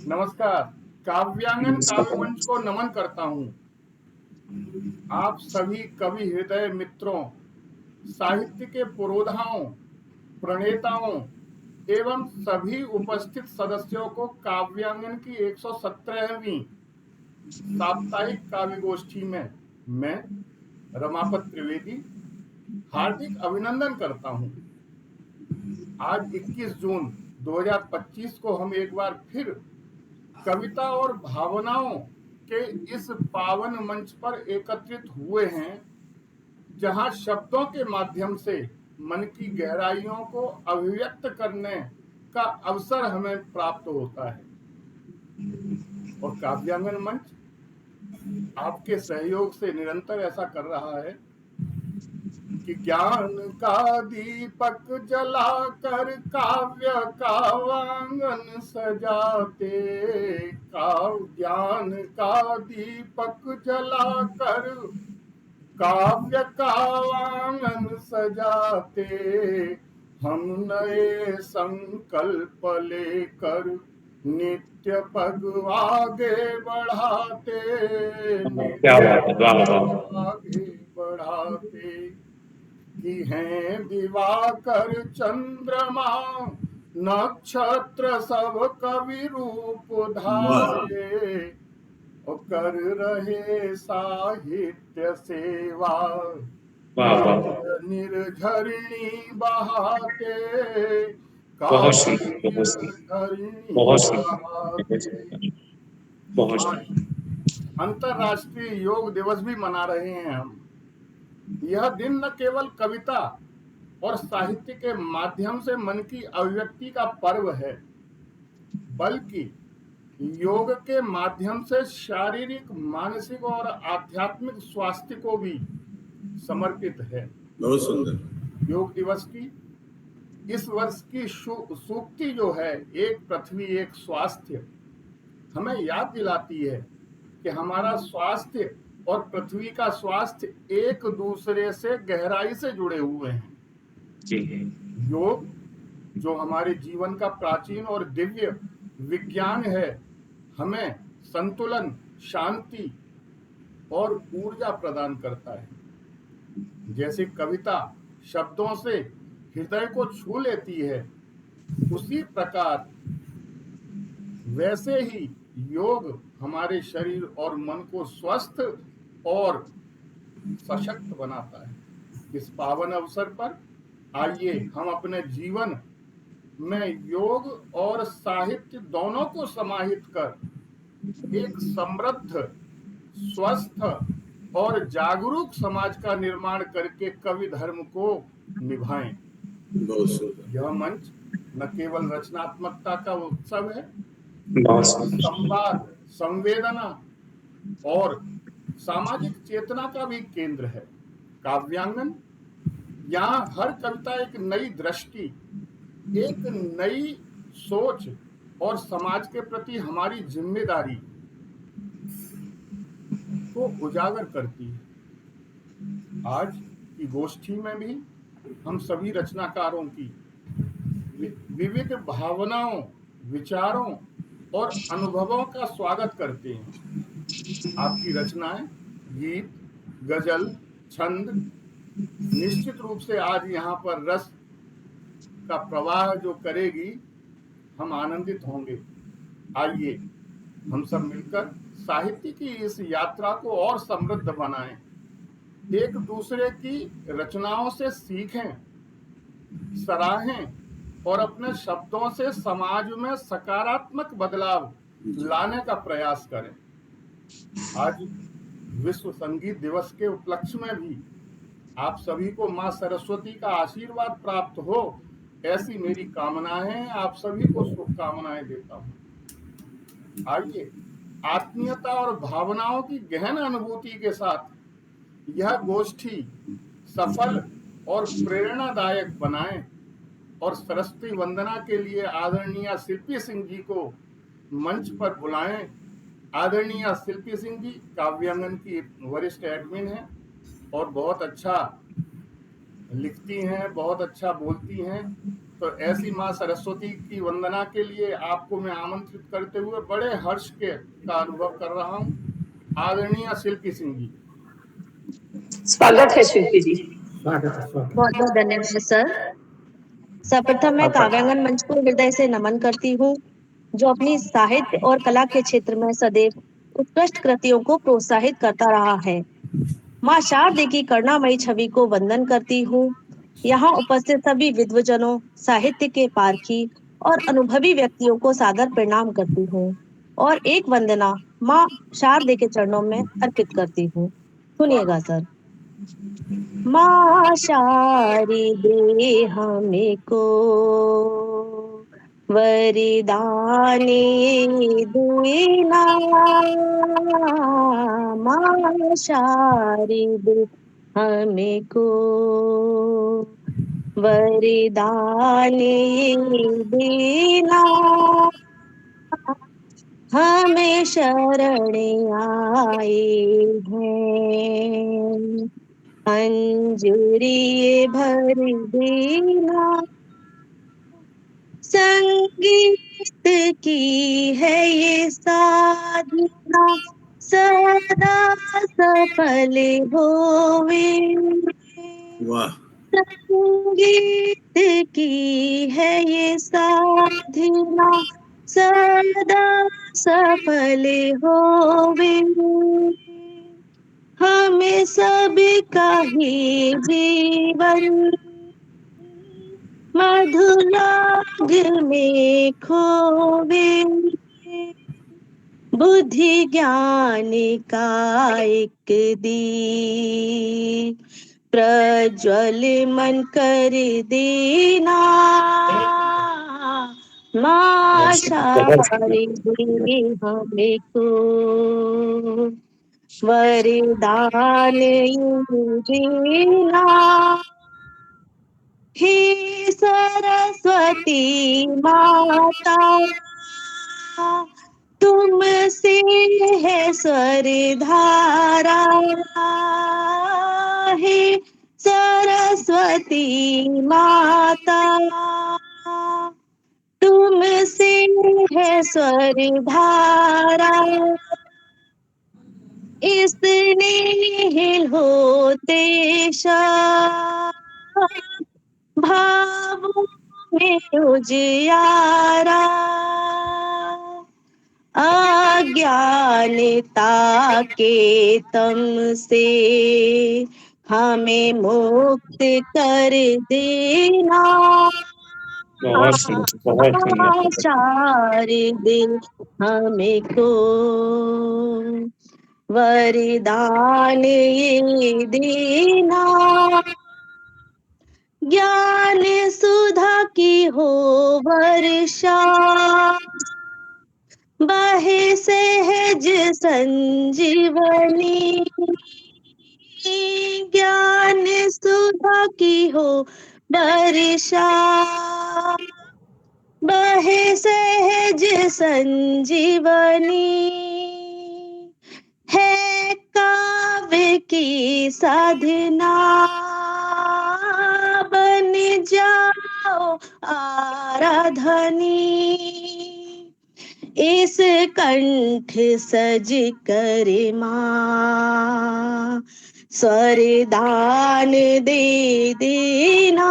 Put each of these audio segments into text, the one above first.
नमस्कार। काव्यांगन काव्य नमस्कार। मंच को नमन करता हूँ। आप सभी कवि हृदय मित्रों, साहित्य के पुरोधाओं, प्रणेताओं एवं सभी उपस्थित सदस्यों को काव्यांगन की 117वीं साप्ताहिक काव्य गोष्ठी में मैं रमापत त्रिवेदी हार्दिक अभिनंदन करता हूँ। आज 21 जून 2025 को हम एक बार फिर कविता और भावनाओं के इस पावन मंच पर एकत्रित हुए हैं, जहां शब्दों के माध्यम से मन की गहराइयों को अभिव्यक्त करने का अवसर हमें प्राप्त होता है। और काव्यांगन मंच आपके सहयोग से निरंतर ऐसा कर रहा है कि ज्ञान का दीपक जलाकर काव्य का आंगन सजाते, ज्ञान का दीपक जलाकर काव्य का आंगन सजाते, हम नए संकल्प लेकर नित्य पग आगे बढ़ाते, क्या नित्य बात है, वाह पग वाह। आगे बढ़ाते। कि हैं दिवाकर चंद्रमा नक्षत्र सब कवि रूप धारे, और कर रहे साहित्य सेवा वाह वाह। काव्य निर्झरिणी बहाते, बहुत काव्य सुंदर, बहुत सुंदर, निर्झरिणी बहुत सुंदर, बहुत बहाते। सुंदर, बहुत आज सुंदर। अंतर्राष्ट्रीय योग दिवस भी मना रहे हैं हम। यह दिन न केवल कविता और साहित्य के माध्यम से मन की अभिव्यक्ति का पर्व है, बल्कि योग के माध्यम से शारीरिक, मानसिक और आध्यात्मिक स्वास्थ्य को भी समर्पित है। बहुत सुंदर। योग दिवस की इस वर्ष की सूक्ति जो है, एक पृथ्वी एक स्वास्थ्य, हमें याद दिलाती है कि हमारा स्वास्थ्य और पृथ्वी का स्वास्थ्य एक दूसरे से गहराई से जुड़े हुए हैं। जी। योग जो हमारे जीवन का प्राचीन और दिव्य विज्ञान है, हमें संतुलन, शांति और ऊर्जा प्रदान करता है। जैसे कविता शब्दों से हृदय को छू लेती है, उसी प्रकार वैसे ही योग हमारे शरीर और मन को स्वस्थ और सशक्त बनाता है। इस पावन अवसर पर आइए हम अपने जीवन में योग और साहित्य दोनों को समाहित कर एक समृद्ध, स्वस्थ और जागरूक समाज का निर्माण करके कवि धर्म को निभाएं। बहुत सुंदर। यह मंच न केवल रचनात्मकता का उत्सव है, बहुत बल्कि सुंदर। संवाद, संवेदना और सामाजिक चेतना का भी केंद्र है। काव्यांगन, यहाँ हर कविता एक नई दृष्टि, एक नई सोच और समाज के प्रति हमारी जिम्मेदारी को उजागर करती है। आज की गोष्ठी में भी हम सभी रचनाकारों की विविध भावनाओं, विचारों और अनुभवों का स्वागत करते हैं। आपकी रचनाएं, गीत, गजल, छंद निश्चित रूप से आज यहाँ पर रस का प्रवाह जो करेगी, हम आनंदित होंगे। आइए हम सब मिलकर साहित्य की इस यात्रा को और समृद्ध बनाएं, एक दूसरे की रचनाओं से सीखें, सराहें और अपने शब्दों से समाज में सकारात्मक बदलाव लाने का प्रयास करें। आज विश्व संगीत दिवस के उपलक्ष्य में भी आप सभी को मां सरस्वती का आशीर्वाद प्राप्त हो, ऐसी मेरी कामनाएं हैं। आप सभी को शुभकामनाएं देता हूं। आइए आत्मीयता और भावनाओं की गहन अनुभूति के साथ यह गोष्ठी सफल और प्रेरणादायक बनाएं और सरस्वती वंदना के लिए आदरणीय शिल्पी सिंह जी को मंच पर बुलाएं। आदरणीय शिल्पी सिंह जी काव्यांगन की वरिष्ठ एडमिन हैं और बहुत अच्छा लिखती हैं, बहुत अच्छा बोलती हैं तो ऐसी माँ सरस्वती की वंदना के लिए आपको मैं आमंत्रित करते हुए बड़े हर्ष का अनुभव कर रहा हूँ। आदरणीय शिल्पी सिंह जी, स्वागत है शिल्पी जी। स्वागत है। बहुत बहुत धन्यवाद सर। सर्वप्रथम मैं काव्यांगन मंच को हृदय से नमन करती हूँ, जो अपनी साहित्य और कला के क्षेत्र में सदैव उत्कृष्ट कृतियों को प्रोत्साहित करता रहा है। माँ शारदे की करुणामयी छवि को वंदन करती हूँ। यहाँ उपस्थित सभी विद्वजनों, साहित्य के पारखी और अनुभवी व्यक्तियों को सादर प्रणाम करती हूँ और एक वंदना माँ शारदे के चरणों में अर्पित करती हूँ। सुनिएगा सर। माँ शारदे हमको वरदान देना, माँ शारदे हमको वरदान देना, हमें शरण आए हैं, अंजुरिये भर देना। संगीत की है ये साधना, सदा सफल होवे। वाह। संगीत की है ये साधना, सदा सफल होवे। हमें सबका ही जीवन मधुराग में खोवे। बुद्धि ज्ञान का एक दीप प्रज्वल मन कर देना, माँ शारदे हमको वरदान देना। हे सरस्वती माता, तुमसे है स्वर धारा। हे सरस्वती माता, तुमसे है स्वर धारा। स्नेह होते भावों में उजियारा, अज्ञानता के तम से हमें मुक्त कर देना, बहुत सुंदर, बहुत सुंदर। शारदे हमको वरदान ये देना। ज्ञान सुधा की हो वर्षा, बहे सहज संजीवनी। ज्ञान सुधा की हो वर्षा, बहे सहज संजीवनी। है काव्य की साधना, बन जाओ आराधनी। इस कंठ सज कर माँ स्वरदान दे देना,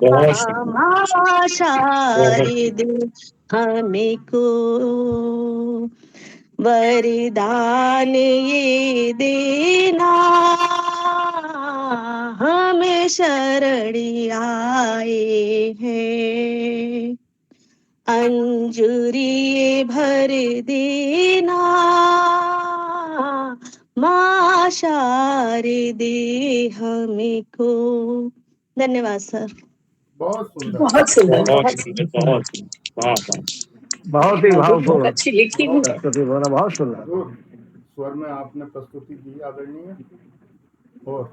बहुत सुंदर। माँ शारदे हमको वरदान ये देना, हमें शरण आए हैं, अंजुरिये भर देना, माँ शारदे हमको। धन्यवाद सर। बहुत सुंदर, बहुत सुंदर, बहुत बहुत सुंदर, बहुत सुंदर। वाह वाह। बहुत ही भावपूर्ण अच्छी लिखी हुई है। प्रस्तुति बोला, बहुत सुंदर। मधुर स्वर में आपने प्रस्तुति दी आदरणीय। और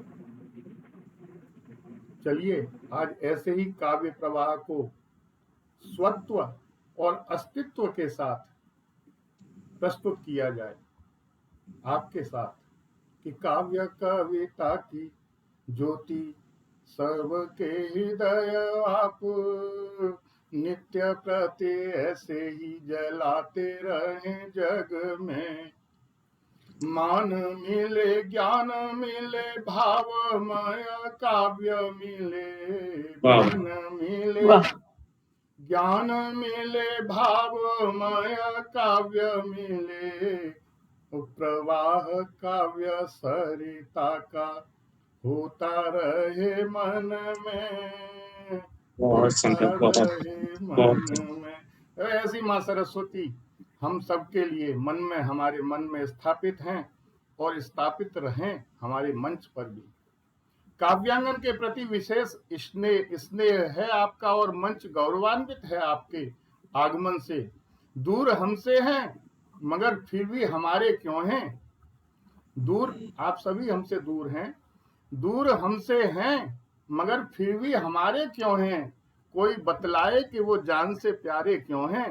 चलिए आज ऐसे ही काव्य प्रवाह को स्वत्व और अस्तित्व के साथ प्रस्तुत किया जाए आपके साथ कि काव्य कविता की ज्योति सबके हृदय आप नित्य प्रति ऐसे ही जलाते रहें जग में। मान मिले ज्ञान मिले भावमय काव्य मिले, वाह मन मिले वाह ज्ञान मिले भावमय काव्य मिले, प्रवाह काव्य सरिता का होता रहे मन में, बहुत होता सुंदर, बहुत रहे बहुत मन में। ऐसी माँ सरस्वती हम सबके लिए मन में, हमारे मन में स्थापित हैं और स्थापित रहें हमारे मंच पर भी। काव्यांगन के प्रति विशेष स्नेह है आपका और मंच गौरवान्वित है आपके आगमन से। दूर हमसे हैं मगर फिर भी हमारे क्यों हैं? दूर, आप सभी हमसे दूर हैं, दूर हमसे हैं मगर फिर भी हमारे क्यों हैं? कोई बतलाए कि वो जान से प्यारे क्यों हैं?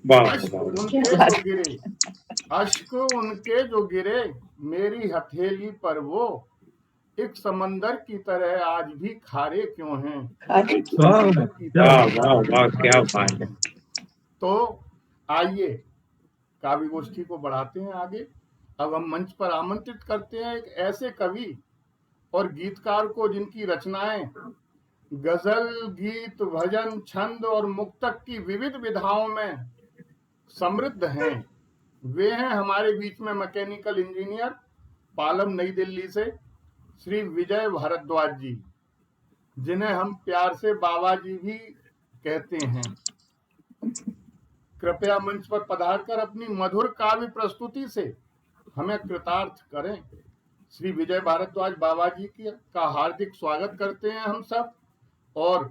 वाह अश्क वाह उनके जो गिरे, अश्क उनके जो गिरे मेरी हथेली पर, वो एक समंदर की तरह आज भी खारे क्यों हैं? एक समंदर की वाह तरह वाह आज भी वाह, क्या खारे क्यों बात है। हैं? तो आइए काव्य गोष्ठी को बढ़ाते हैं आगे। अब हम मंच पर आमंत्रित करते हैं एक ऐसे कवि और गीतकार को जिनकी रचनाएं गजल, गीत, भजन, छंद और मुक्तक की विविध विधाओं में समृद्ध हैं। वे हैं हमारे बीच में मैकेनिकल इंजीनियर पालम नई दिल्ली से श्री विजय भारद्वाज जी, जिन्हें हम प्यार से बाबा जी भी कहते हैं। कृपया मंच पर पधारकर अपनी मधुर काव्य प्रस्तुति से हमें कृतार्थ करें। श्री विजय भारद्वाज बाबा जी की का हार्दिक स्वागत करते हैं हम सब और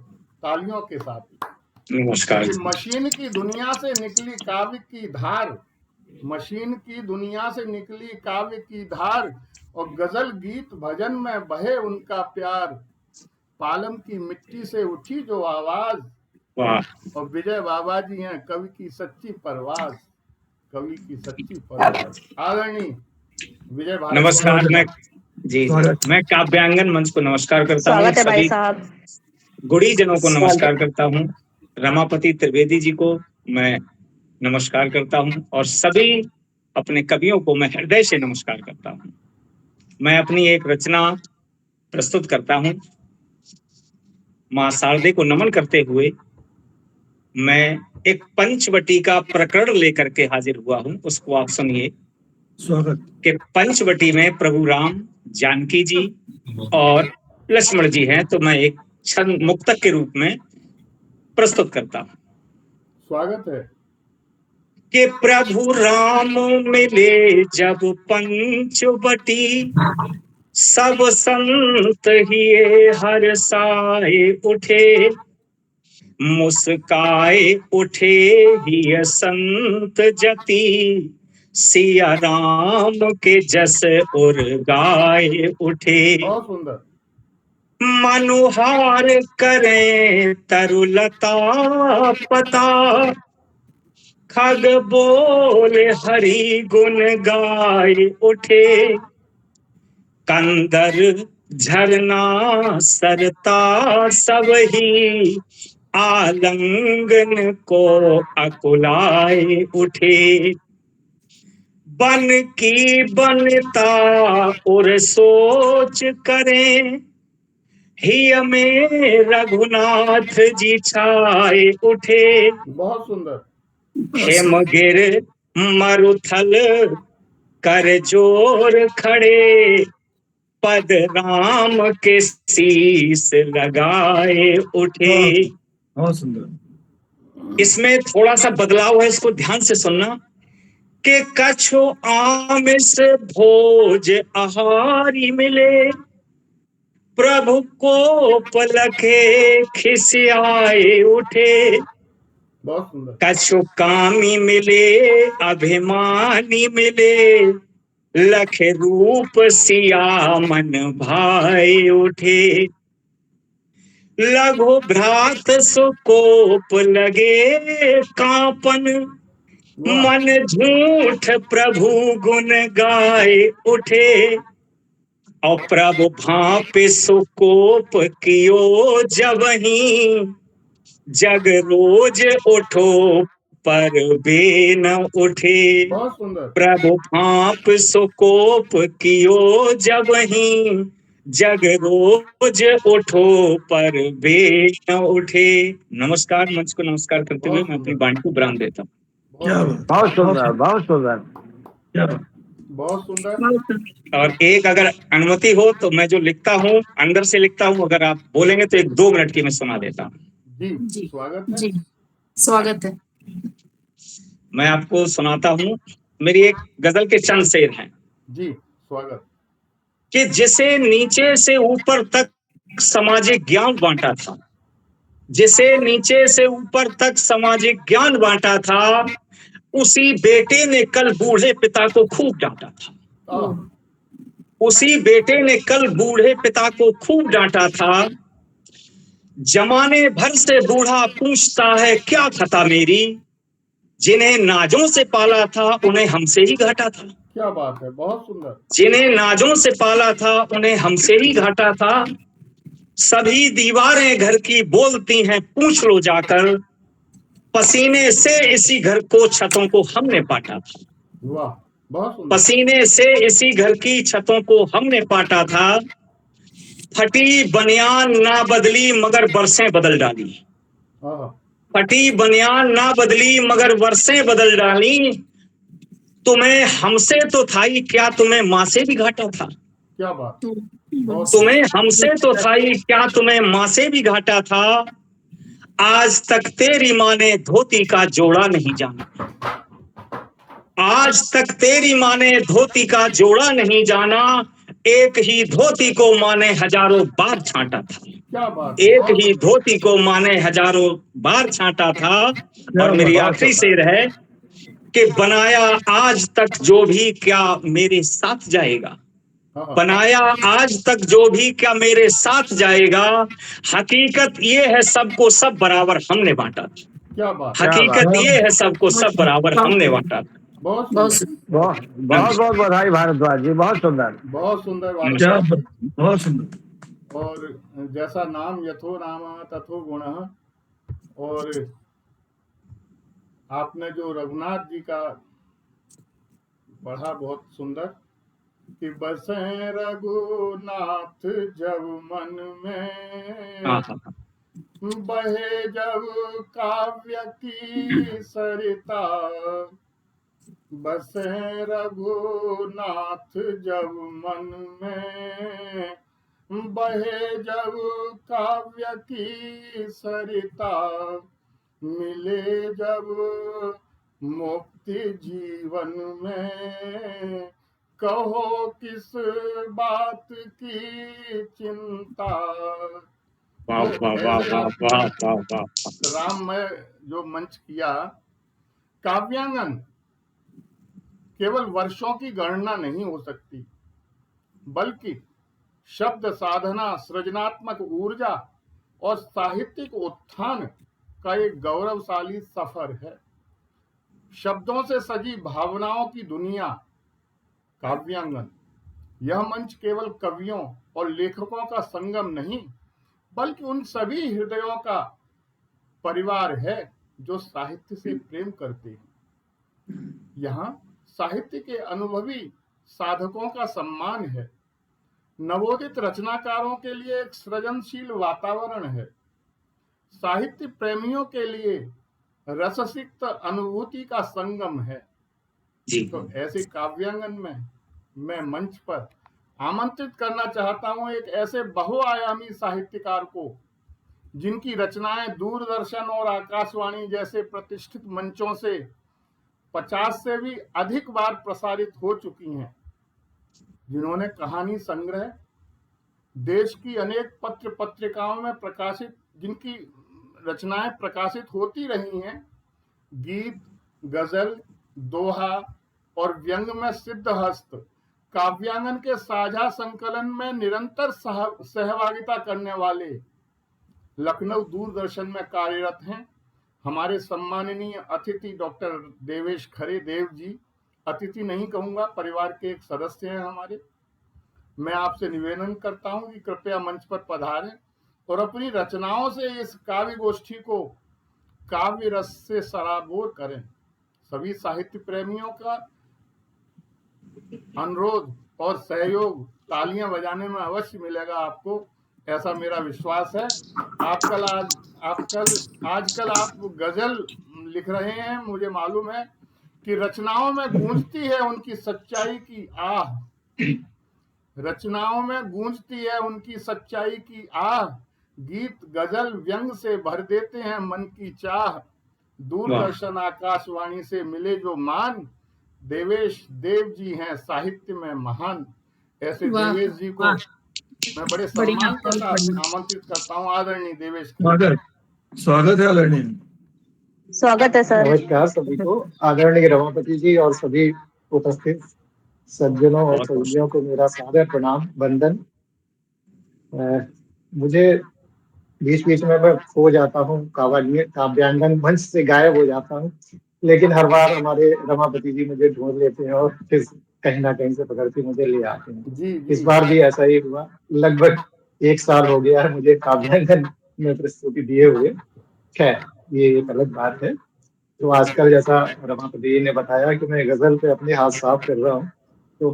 तालियों के साथ। नमस्कार कि जी। मशीन की दुनिया से निकली काव्य की धार, मशीन की दुनिया से निकली काव्य की धार और गजल, गीत, भजन में बहे उनका प्यार। पालम की मिट्टी से उठी जो आवाज, वाह और विजय बाबा जी हैं कवि की सच्ची परवाज, कवि की सच्ची परवाज। आदरणीय विजय नमस्कार। भारद्वाज मैं स्वागत। मैं काव्यांगन मंच को नमस्कार करता हूँ। स्वागत है भाई सभी साहब। गुणीजनों को नमस्कार स्वागत। करता हूँ। रमापति त्रिवेदी जी को मैं नमस्कार करता हूँ और सभी अपने कवियों को मैं हृदय से नमस्कार करता हूँ। मैं अपनी एक रचना प्रस्तुत करता हूँ। माँ शारदे को नमन करते हुए मैं एक पंचवटी का प्रकरण लेकर के हाजिर हुआ हूँ। उसको आप सुनिए। स्वागत। कि पंचवटी में प्रभु राम, जानकी जी और लक्ष्मण जी हैं, तो मैं एक छंद मुक्तक के रूप में प्रस्तुत करता हूँ। स्वागत है। कि प्रभु राम मिले जब पंचवटी, सब संत हिये हर्षाए उठे, मुस्काए उठे हिय संत जति, सिया राम के जस उर गाए उठे। बहुत सुंदर। मनुहार करें तरुलता पता, खग बोले हरि गुण गाए उठे, कंदर झरना सरता सब ही, आलंगन को अकुलाए उठे। बन की बनता और सोच करें, हिय में रघुनाथ जी छाए उठे। बहुत सुंदर। हेमगिर मरुथल कर जोर खड़े, पद राम के शीस लगाए उठे। बहुत सुंदर। इसमें थोड़ा सा बदलाव है, इसको ध्यान से सुनना। कि कछु आमिष भोज आहारी मिले, प्रभु को पलखे खिसियाए उठे। बहुत सुंदर। कछु कामी मिले अभिमानी मिले, लख रूप सिया मन भाए उठे। लघु भ्रात सुकोप लगे कांपन, वाह। मन झूठ प्रभु गुण गाए उठे। और प्रभु भाप सुकोप कियो जबहि, जग रोज उठो पर बे न उठे। बहुत सुंदर। प्रभु भाप सुकोप कियो जबहि, जग रोज उठो पर बे न उठे। नमस्कार। मंच को नमस्कार करते हुए बहुत मैं अपनी सुंदर। वाणी को विराम देता हूँ। क्या बहुत बात बहुत सुंदर, बहुत सुंदर। क्या बात बहुत सुंदर। और एक अगर अनुमति हो तो मैं जो लिखता हूँ अंदर से लिखता हूँ, अगर आप बोलेंगे तो 1-2 मिनट की मैं सुना देता हूँ। जी स्वागत है। जी स्वागत है। मैं आपको सुनाता हूँ। मेरी एक गजल के चंद शेर हैं जी स्वागत। कि जिसे नीचे से ऊपर तक सामाजिक ज्ञान बांटा था, जिसे नीचे से ऊपर तक सामाजिक ज्ञान बांटा था, उसी बेटे ने कल बूढ़े पिता को खूब डांटा था। आह, उसी बेटे ने कल बूढ़े पिता को खूब डांटा था। जमाने भर से बूढ़ा पूछता है क्या खता मेरी, जिन्हें नाजों से पाला था उन्हें हमसे ही घाटा था। क्या बात है, बहुत सुंदर। जिन्हें नाजों से पाला था उन्हें हमसे ही घाटा था। सभी दीवारें घर की बोलती हैं पूछ लो जाकर, पसीने से इसी घर को छतों को हमने पाटा था। वाह, बहुत सुंदर। पसीने से इसी घर की छतों को हमने पाटा था। फटी बनियान ना बदली मगर बरसें बदल डाली, आह, फटी बनियान ना बदली मगर बरसें बदल डाली। तुम्हें हमसे तो था ही क्या, तुम्हें माँ से भी घाटा था। क्या बात, बहुत तुम्हें हमसे तो था ही क्या, तुम्हें माँ से भी घाटा था। आज तक तेरी माँ ने धोती का जोड़ा नहीं जाना, आज तक तेरी माँ ने धोती का जोड़ा नहीं जाना। एक ही धोती को माँ ने हजारों बार छांटा था, क्या बात। एक ही धोती को माँ ने हजारों बार छांटा था। और मेरी आखिरी शेर है कि बनाया आज तक जो भी क्या मेरे साथ जाएगा, हाँ, बनाया आज तक जो भी क्या मेरे साथ जाएगा। हकीकत ये है सबको सब बराबर हमने बांटा था, क्या बात, हकीकत ये है सबको सब बराबर हमने बांटा था। बहुत बहुत सुंदर। बहुत बहुत बहुत बधाई भारद्वाज जी, बहुत सुंदर। बहुत सुंदर बात। क्या बात, बहुत सुंदर। और जैसा नाम यथो राम तथो गुण, और आपने जो रघुनाथ जी का पढ़ा बहुत सुंदर कि बसे रघुनाथ जब मन में, हाँ, हाँ, हाँ। बहे जब काव्य की सरिता, बसे रघुनाथ जब मन में, बहे जब काव्य की सरिता, मिले जब मुक्ति जीवन में, कहो किस बात की चिंता। वाह तो वाह वाह ऐसे वाह आपने वाह वाह वाह। राम में जो मंच किया, काव्यांगन केवल वर्षों की गणना नहीं हो सकती, बल्कि शब्द साधना, सृजनात्मक ऊर्जा और साहित्यिक उत्थान का एक गौरवशाली सफर है। शब्दों से सजी भावनाओं की दुनिया काव्यांगन। यह मंच केवल कवियों और लेखकों का संगम नहीं, बल्कि उन सभी हृदयों का परिवार है जो साहित्य से प्रेम करते हैं। यहाँ साहित्य के अनुभवी साधकों का सम्मान है, नवोदित रचनाकारों के लिए एक सृजनशील वातावरण है, साहित्य प्रेमियों के लिए रससिक्त अनुभूति का संगम है। जी तो ऐसे काव्यांगन में मैं मंच पर आमंत्रित करना चाहता हूं एक ऐसे बहुआयामी साहित्यकार को, जिनकी रचनाएं दूरदर्शन और आकाशवाणी जैसे प्रतिष्ठित मंचों से 50 से भी अधिक बार प्रसारित हो चुकी हैं, जिन्होंने कहानी संग्रह, देश की अनेक पत्र पत्रिकाओं में प्रकाशित, जिनकी रचनाएं प्रकाशित होती रही हैं, गीत, गजल, दोहा और व्यंग में सिद्धहस्त काव्यांगन के साझा संकलन में निरंतर सहभागिता करने वाले लखनऊ दूरदर्शन में कार्यरत हैं हमारे सम्माननीय अतिथि डॉक्टर देवेश खरे देव जी। अतिथि नहीं कहूंगा, परिवार के एक सदस्य हैं हमारे। मैं आपसे निवेदन करता हूं कि कृपया मंच पर पधारें और अपनी रचनाओं से इस काव्य गोष्ठी को काव्य रस से सराबोर करें। सभी साहित्य प्रेमियों का अनुरोध और सहयोग तालियां बजाने में अवश्य मिलेगा आपको, ऐसा मेरा विश्वास है। आजकल आप गजल लिख रहे हैं, मुझे मालूम है कि रचनाओं में गूंजती है उनकी सच्चाई की आह, रचनाओं में गूंजती है उनकी सच्चाई की आह, गीत गजल व्यंग से भर देते हैं मन की चाह, दूरदर्शन आकाशवाणी से मिले जो मान, देवेश देव जी हैं साहित्य में महान। ऐसे देवेश जी को मैं बड़े सम्मान के साथ आमंत्रित करता हूँ। आदरणीय देवेश, स्वागत है आदरणीय। स्वागत है सर। नमस्कार सभी को। आदरणीय रमापति जी और सभी उपस्थित सज्जनों और सहेलियों को मेरा सादर प्रणाम, वंदन। मुझे बीच बीच में मैं खो जाता हूँ, काव्यांगन मंच से गायब हो जाता हूँ, लेकिन हर बार हमारे रमापति जी मुझे ढूंढ लेते हैं और फिर कहीं ना कहीं से पकड़ के मुझे ले आते हैं। जी। इस बार भी ऐसा ही हुआ। लगभग 1 साल हो गया है मुझे काव्यांगन में प्रस्तुति दिए हुए। खैर, ये एक अलग बात है। तो आजकल जैसा रमापति जी ने बताया कि मैं गजल पे अपने हाथ साफ कर रहा हूँ, तो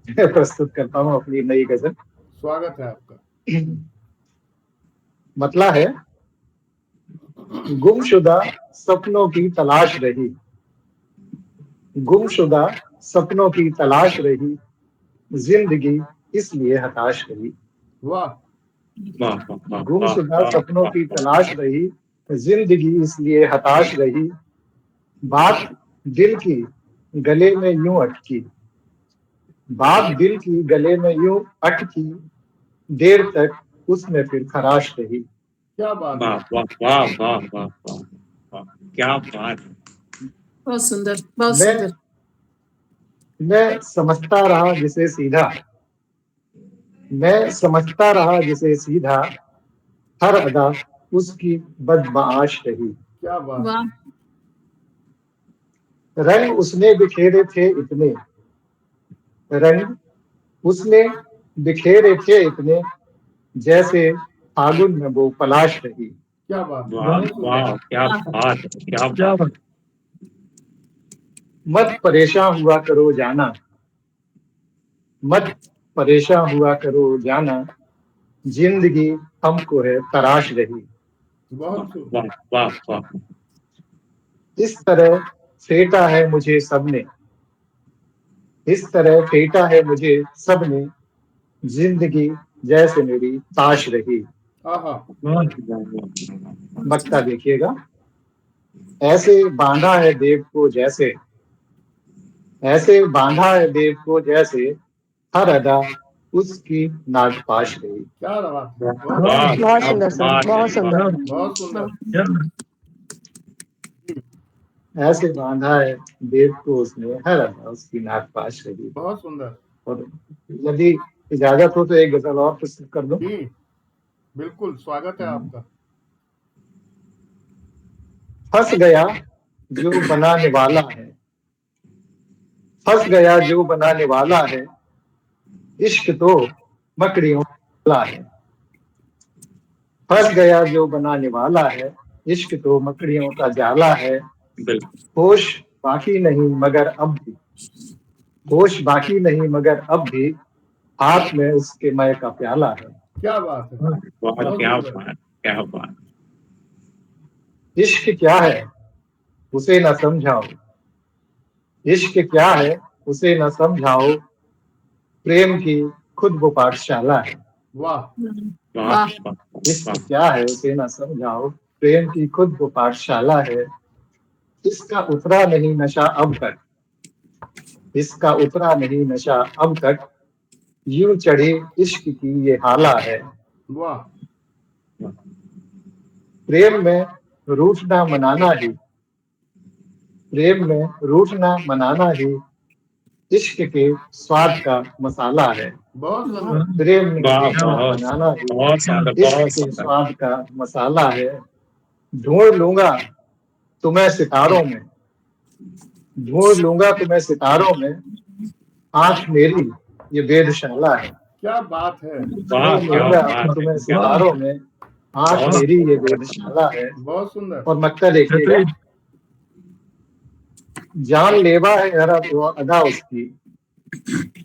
प्रस्तुत करता हूँ अपनी नई गजल। स्वागत है आपका। मतला है, गुमशुदा सपनों की तलाश रही, गुमशुदा सपनों की तलाश रही, जिंदगी इसलिए हताश रही। वाह। गुमशुदा सपनों की तलाश रही, जिंदगी इसलिए हताश रही, बात दिल की गले में यूं अटकी, बात दिल की गले में यूं अटकी, देर तक उसमें फिर खराश रही। क्या बात। वाह, क्या बात। बहुत सुंदर, बहुत सुंदर। मैं समझता रहा जिसे सीधा, मैं समझता रहा जिसे सीधा, हर अदा उसकी बदमाश रही। क्या बात। रंग उसने बिखेरे थे इतने, रंग उसने बिखेरे थे इतने, जैसे फागुन में वो पलाश रही। क्या बात। वाह, क्या बात। मत परेशान हुआ करो जाना, मत परेशान हुआ करो जाना, जिंदगी हमको है तराश रही। वाह। इस तरह फेंटा है मुझे सबने, इस तरह फेंटा है मुझे सबने, जिंदगी जैसे मेरी ताश रही। मक्ता देखिएगा, ऐसे बांधा है देव को जैसे, ऐसे बांधा है देव को जैसे, हर अदा उसकी नागपाश रही। क्या बात। बहुत सुंदर सर, बहुत सुंदर। बहुत सुंदर। ऐसे बांधा है देव को उसने, हर अदा उसकी नागपाश रही। बहुत सुंदर। और यदि इजाजत हो तो एक गजल और प्रस्तुत कर दूं। जी बिल्कुल, स्वागत है आपका। फंस गया जो बनाने वाला है, फंस गया जो बनाने वाला है, इश्क तो मकड़ियों वाला है। फंस गया जो बनाने वाला है, इश्क तो मकड़ियों का जाला है। होश बाकी नहीं मगर अब भी, होश बाकी नहीं मगर अब भी, हाथ में उसके मय का प्याला है। क्या बात है। क्या बात। इश्क क्या है उसे न समझाओ, इश्क क्या है उसे न समझाओ, प्रेम की खुद वो पाठशाला है। वाह। इश्क क्या है उसे न समझाओ, प्रेम की खुद वो पाठशाला है। इसका उतरा नहीं नशा अब तक, इसका उतरा नहीं नशा अब तक, यूं चढ़े इश्क की ये हाला है। वाह। प्रेम में रूठना मनाना ही, प्रेम में रूठना मनाना ही, इश्क के स्वाद का मसाला है। प्रेम में रूठना मनाना ही, इश्क के स्वाद का मसाला है। ढूंढ लूंगा तुम्हें सितारों में, ढूंढ लूंगा तुम्हें सितारों में, आंख मेरी ये वेधशाला है। क्या बात है, वाह मैं क्या मिल रहा बात हूँ तुम्हें है, क्या सितारों में, आज बहुत मेरी ये वेदशाला है। बहुत सुंदर। और मक्ता देखिएगा, बेहतरीन। जान लेवा है हर अदा उसकी।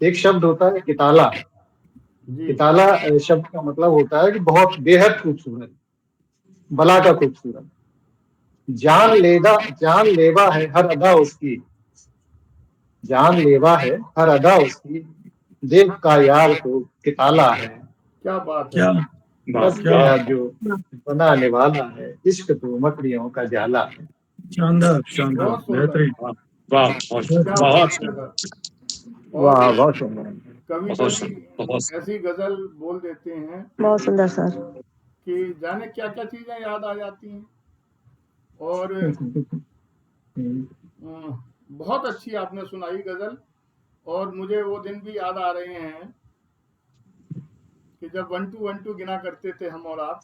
एक शब्द होता है किताला। जी किताला शब्द का मतलब होता है कि बहुत बेहद खूबसूरत, बला का खूबसूरत। जान लेवा है हर अदा उसकी, जान लेवा है हर अदा उसकी, देव का यार तो किताला है। क्या बात है, क्या वाह बस क्या गया जो बनाने वाला है, इश्क तो मकड़ियों का जाला है। शानदार शानदार बहुत सुंदर, बेहतरीन। वाह वाह, बहुत क्या बहुत बात है सुंदर, सर। और वाह बहुत सुंदर। कविता बहुत जी सुंदर, बहुत ऐसी गजल बोल देते हैं बहुत सुंदर सर। कि जाने क्या क्या चीजें याद आ जाती हैं। और बहुत अच्छी आपने सुनाई गजल। और मुझे वो दिन भी याद आ रहे हैं कि जब 1 2 1 2 गिना करते थे हम और आप।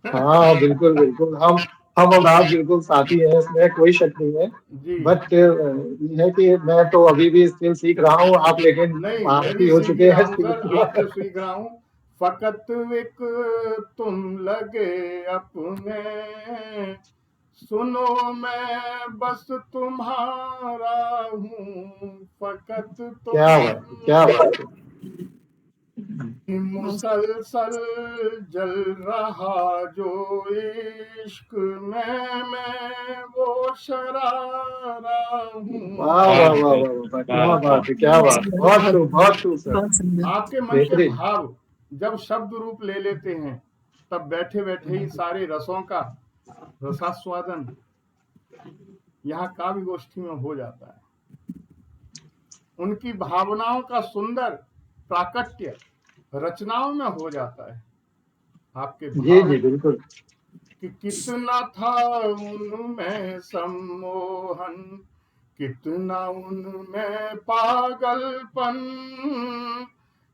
हाँ बिल्कुल बिल्कुल, हम और आप बिल्कुल साथी हैं, इसमें कोई शक नहीं है। जी बट ये है कि मैं तो अभी भी स्किल सीख रहा हूँ, आप लेकिन नहीं, मैं भारतीय भी हो सीख ही चुके रहा हैं हूँ स्किल सर, आपसे सीख रहा हूँ। फकत एक तुम लगे अपने, सुनो मैं बस तुम्हारा हूँ, फकत क्या बात है, क्या तुम बात है। मुसलसल जल रहा जो इश्क में, मैं वो शरारा हूँ। वाह वाह वाह वाह वाह वाह, वाह क्या वाह, बात है, क्या बहुत बात है, सुंदर, बहुत खूब सर, बहुत सुंदर। आपके मन के बेहतरीन। भाव जब शब्द रूप ले लेते हैं, तब बैठे बैठे ही सारे रसों का रसास्वादन यहाँ काव्य गोष्ठी में हो जाता है। उनकी भावनाओं का सुंदर प्राकट्य रचनाओं में हो जाता है। आपके जी भाव जी बिल्कुल। कि कितना था उनमें सम्मोहन, कितना उनमें पागलपन,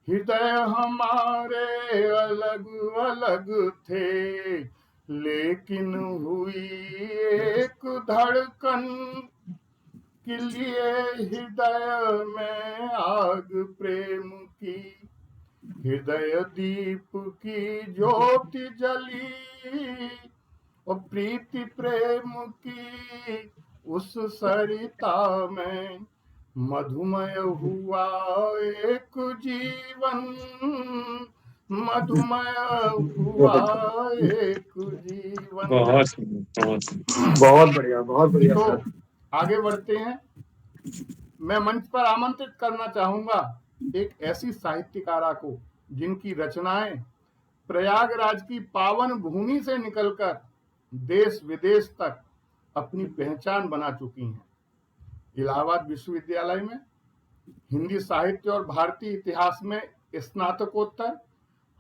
हृदय हमारे अलग अलग थे, लेकिन हुई एक धड़कन, के लिए हृदय में आग प्रेम की, हृदय दीप की ज्योति जली, और प्रीति प्रेम की उस सरिता में मधुमय हुआ एक जीवन, मधुमय हुआ एक जीवन। बहुत सुंदर, बहुत सुंदर। बहुत बढ़िया तो सर। आगे बढ़ते हैं। मैं मंच पर आमंत्रित करना चाहूंगा एक ऐसी साहित्यकारा को जिनकी रचनाएं प्रयागराज की पावन भूमि से निकलकर देश विदेश तक अपनी पहचान बना चुकी हैं। इलाहाबाद विश्वविद्यालय में हिंदी साहित्य और भारतीय इतिहास में स्नातकोत्तर,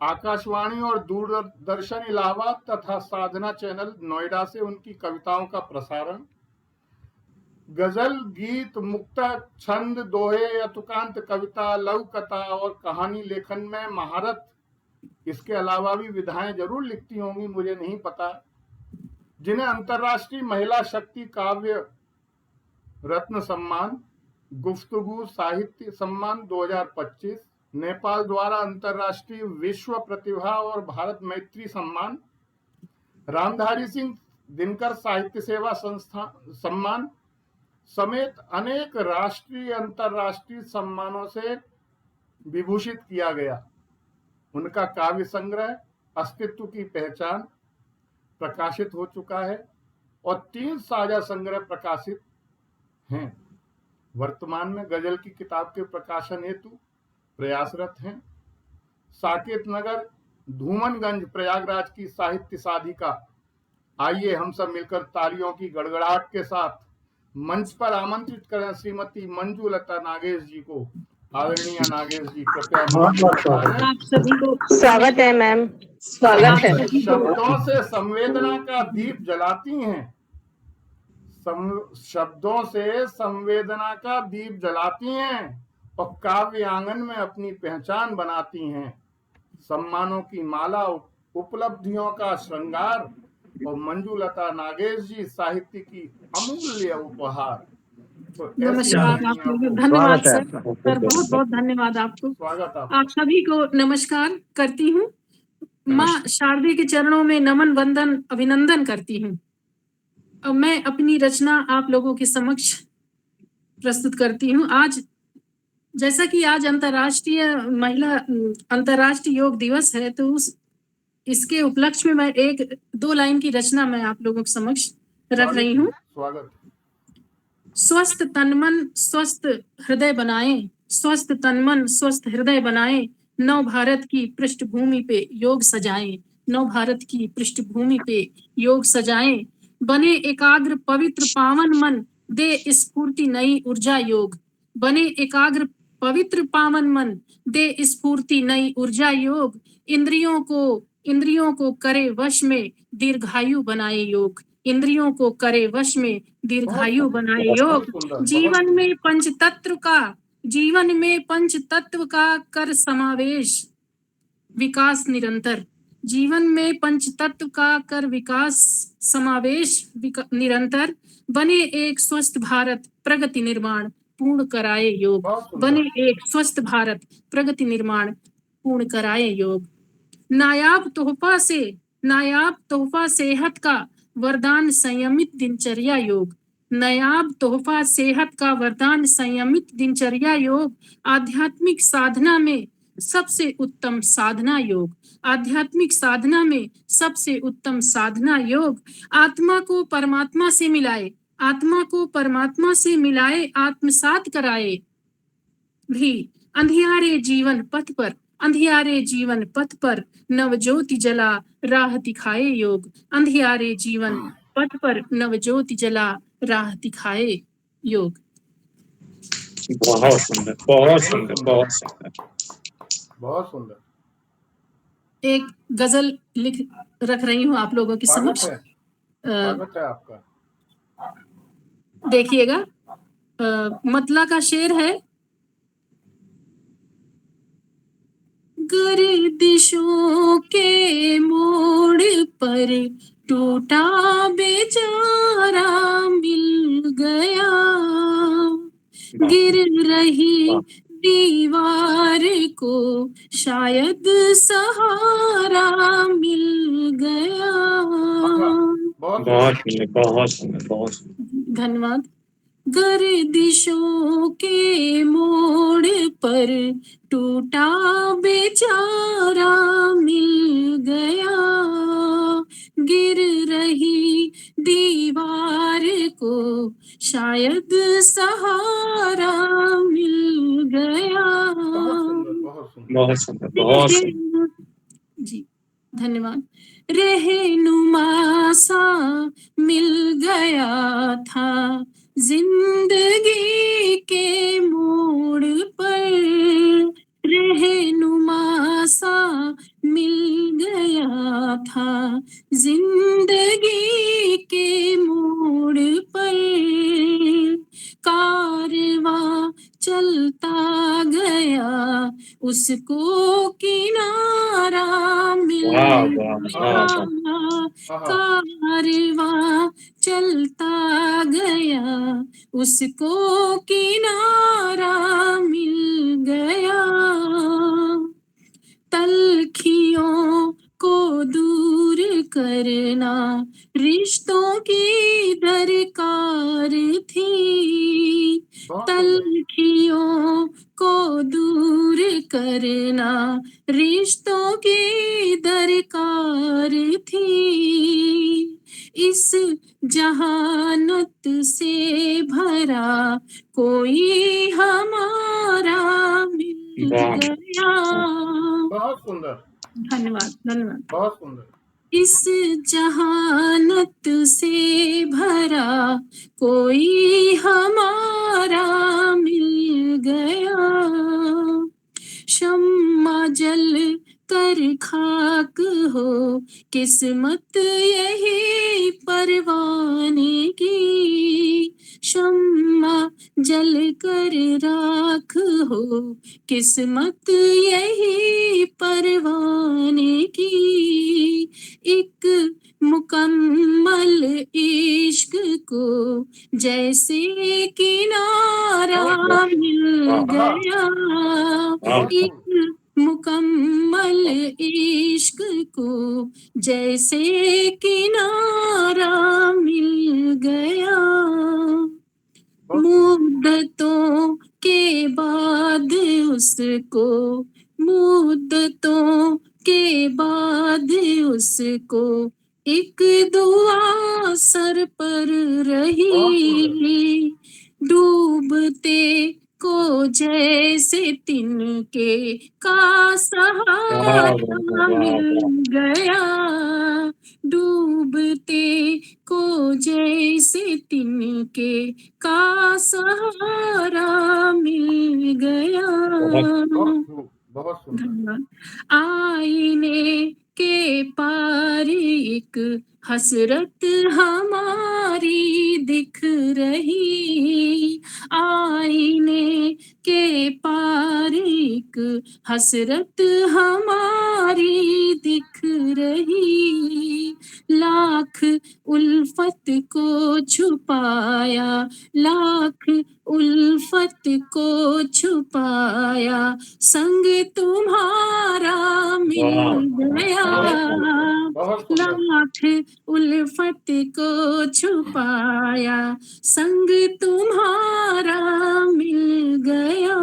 आकाशवाणी और दूरदर्शन इलाहाबाद तथा साधना चैनल नोएडा से उनकी कविताओं का प्रसारण, गजल, गीत, मुक्तक, छंद, दोहे, अतुकांत कविता, लघु कथा और कहानी लेखन में महारत। इसके अलावा भी विधाएं जरूर लिखती होंगी, मुझे नहीं पता। जिन्हें अंतर्राष्ट्रीय महिला शक्ति काव्य रत्न सम्मान, गुफ्तगू साहित्य सम्मान 2025, नेपाल द्वारा अंतर्राष्ट्रीय विश्व प्रतिभा और भारत मैत्री सम्मान, रामधारी सिंह दिनकर साहित्य सेवा संस्थान सम्मान समेत अनेक राष्ट्रीय अंतर्राष्ट्रीय सम्मानों से विभूषित किया गया। उनका काव्य संग्रह अस्तित्व की पहचान प्रकाशित हो चुका है और 3 साझा संग्रह प्रकाशित हैं। वर्तमान में गजल की किताब के प्रकाशन हेतु प्रयासरत हैं। साकेत नगर, धूमनगंज, प्रयागराज की साहित्य साधिका। आइए हम सब मिलकर तालियों की गड़गड़ाहट के साथ मंच पर आमंत्रित करें श्रीमती मंजू लता नागेश जी को। आदरणीय नागेश जी, कृपया मंच पर पधारें। आप सभी को स्वागत है मैम, स्वागत है। शब्दों से संवेदना का दीप जलाती हैं, शब्दों से संवेदना का दीप जलाती हैं और काव्य आंगन में अपनी पहचान बनाती हैं। सम्मानों की माला, उपलब्धियों का श्रृंगार और मंजू लता नागेश जी साहित्य की अमूल्य उपहार। तो ऐसी नमस्कार बातें आप लोग, आपको- धन्यवाद स्वागत है सर। आपका। सर बहुत बहुत धन्यवाद आपको। स्वागत आप आपका। सभी को नमस्कार करती हूँ। माँ नमस्कार। शारदे के चरणों में नमन वंदन अभिनंदन करती हूँ। अब मैं अपनी रचना आप लोगों के समक्ष प्रस्तुत करती हूँ। आज जैसा कि आज अंतर्राष्ट्रीय योग दिवस है, तो इसके उपलक्ष्य में मैं एक दो लाइन की रचना मैं आप लोगों के समक्ष रख रही हूँ। स्वागत। स्वस्थ तन मन स्वस्थ हृदय बनाएं, स्वस्थ तन मन स्वस्थ हृदय बनाएं, नव भारत की पृष्ठभूमि पे योग सजाएं, नव भारत की पृष्ठभूमि पे योग सजाएं, बने एकाग्र पवित्र पावन मन, दे स्फूर्ति नई ऊर्जा योग, बने एकाग्र पवित्र पावन मन, दे स्फूर्ति नई ऊर्जा योग, इंद्रियों को करे वश में दीर्घायु बनाए योग, इंद्रियों को करे वश में दीर्घायु बनाए योग, जीवन में पंच तत्व का कर समावेश, विकास निरंतर, जीवन में पंच तत्व का कर विकास समावेश निरंतर, बने एक स्वस्थ भारत प्रगति निर्माण पूर्ण कराए योग, बने एक स्वस्थ भारत प्रगति निर्माण पूर्ण कराए योग, नायाब तोहफा सेहत का वरदान संयमित दिनचर्या योग, नायाब तोहफा सेहत का वरदान संयमित दिनचर्या योग, आध्यात्मिक साधना में सबसे उत्तम साधना योग, आध्यात्मिक साधना में सबसे उत्तम साधना योग, आत्मा को परमात्मा से मिलाए, आत्मा को परमात्मा से मिलाए, आत्मसात कराए भी, अंधियारे जीवन पथ पर नव ज्योति जला राह दिखाए योग, अंधियारे जीवन पथ पर नव ज्योति जला राह दिखाए योग। बहुत सुंदर, बहुत सुंदर, बहुत सुंदर, बहुत सुंदर। एक गजल रख रही हूँ आप लोगों के समक्ष। स्वागत है आपका। देखिएगा, मतला का शेर है, गर्दिशों के मोड़ पर टूटा बेचारा मिल गया, गिर रही दीवार को शायद सहारा मिल गया। बहुत सुंदर, बहुत सुंदर, बहुत सुंदर। धन्यवाद। गर्दिशों के मोड़ पर टूटा बेचारा मिल गया, गिर रही दीवार को शायद सहारा मिल गया। बहुत सुंदर, बहुत सुंदर। जी धन्यवाद। रहनुमा सा मिल गया था जिंदगी के मोड़ पर, रहनुमा सा मिल गया था जिंदगी के मोड़ पर, कारवां चलता गया उसको किनारा मिल गया, कारवां चलता गया उसको किनारा मिल गया, तलखियों को दूर करना रिश्तों की दरकार थी, तलखियों को दूर करना रिश्तों की दरकार थी, इस जहानत से भरा कोई हमारा मिल गया। बहुत सुंदर। धन्यवाद, धन्यवाद। बहुत सुंदर। इस जहानत से भरा कोई हमारा मिल गया, शम्मा जल कर खाक हो किस्मत यही परवाने की, शम्मा जल कर राख हो किस्मत यही परवाने की, एक मुकम्मल इश्क को जैसे किनारा मिल गया, एक मुकम्मल इश्क को जैसे किनारा मिल गया। मुद्दतों के बाद उसको, मुद्दतों के बाद उसको एक दुआ सर पर रही, डूबते को जैसे तिनके का सहारा मिल गया, डूबते को जैसे तिनके का सहारा मिल गया। बहुत सुंदर। धन्यवाद। आईने के पार एक हसरत हमारी दिख रही, आईने के पार एक हसरत हमारी दिख रही, लाख उल्फत को छुपाया, लाख उल्फत को छुपाया, संग तुम्हारा मिल गया, लाख उल्फत को छुपाया, संग तुम्हारा मिल गया।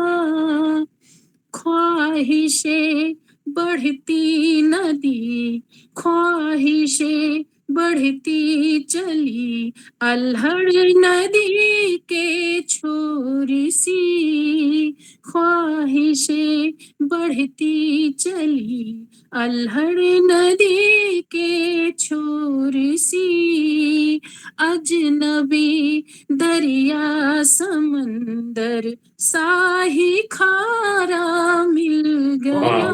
ख्वाहिशें बढ़ती नदी, ख्वाहिशें बढ़ती चली, अल्हड़ नदी के छोर सी, ख्वाहिशें बढ़ती चली, अल्हड़ नदी के छोर सी, अजनबी दरिया समंदर साही खारा मिल गया,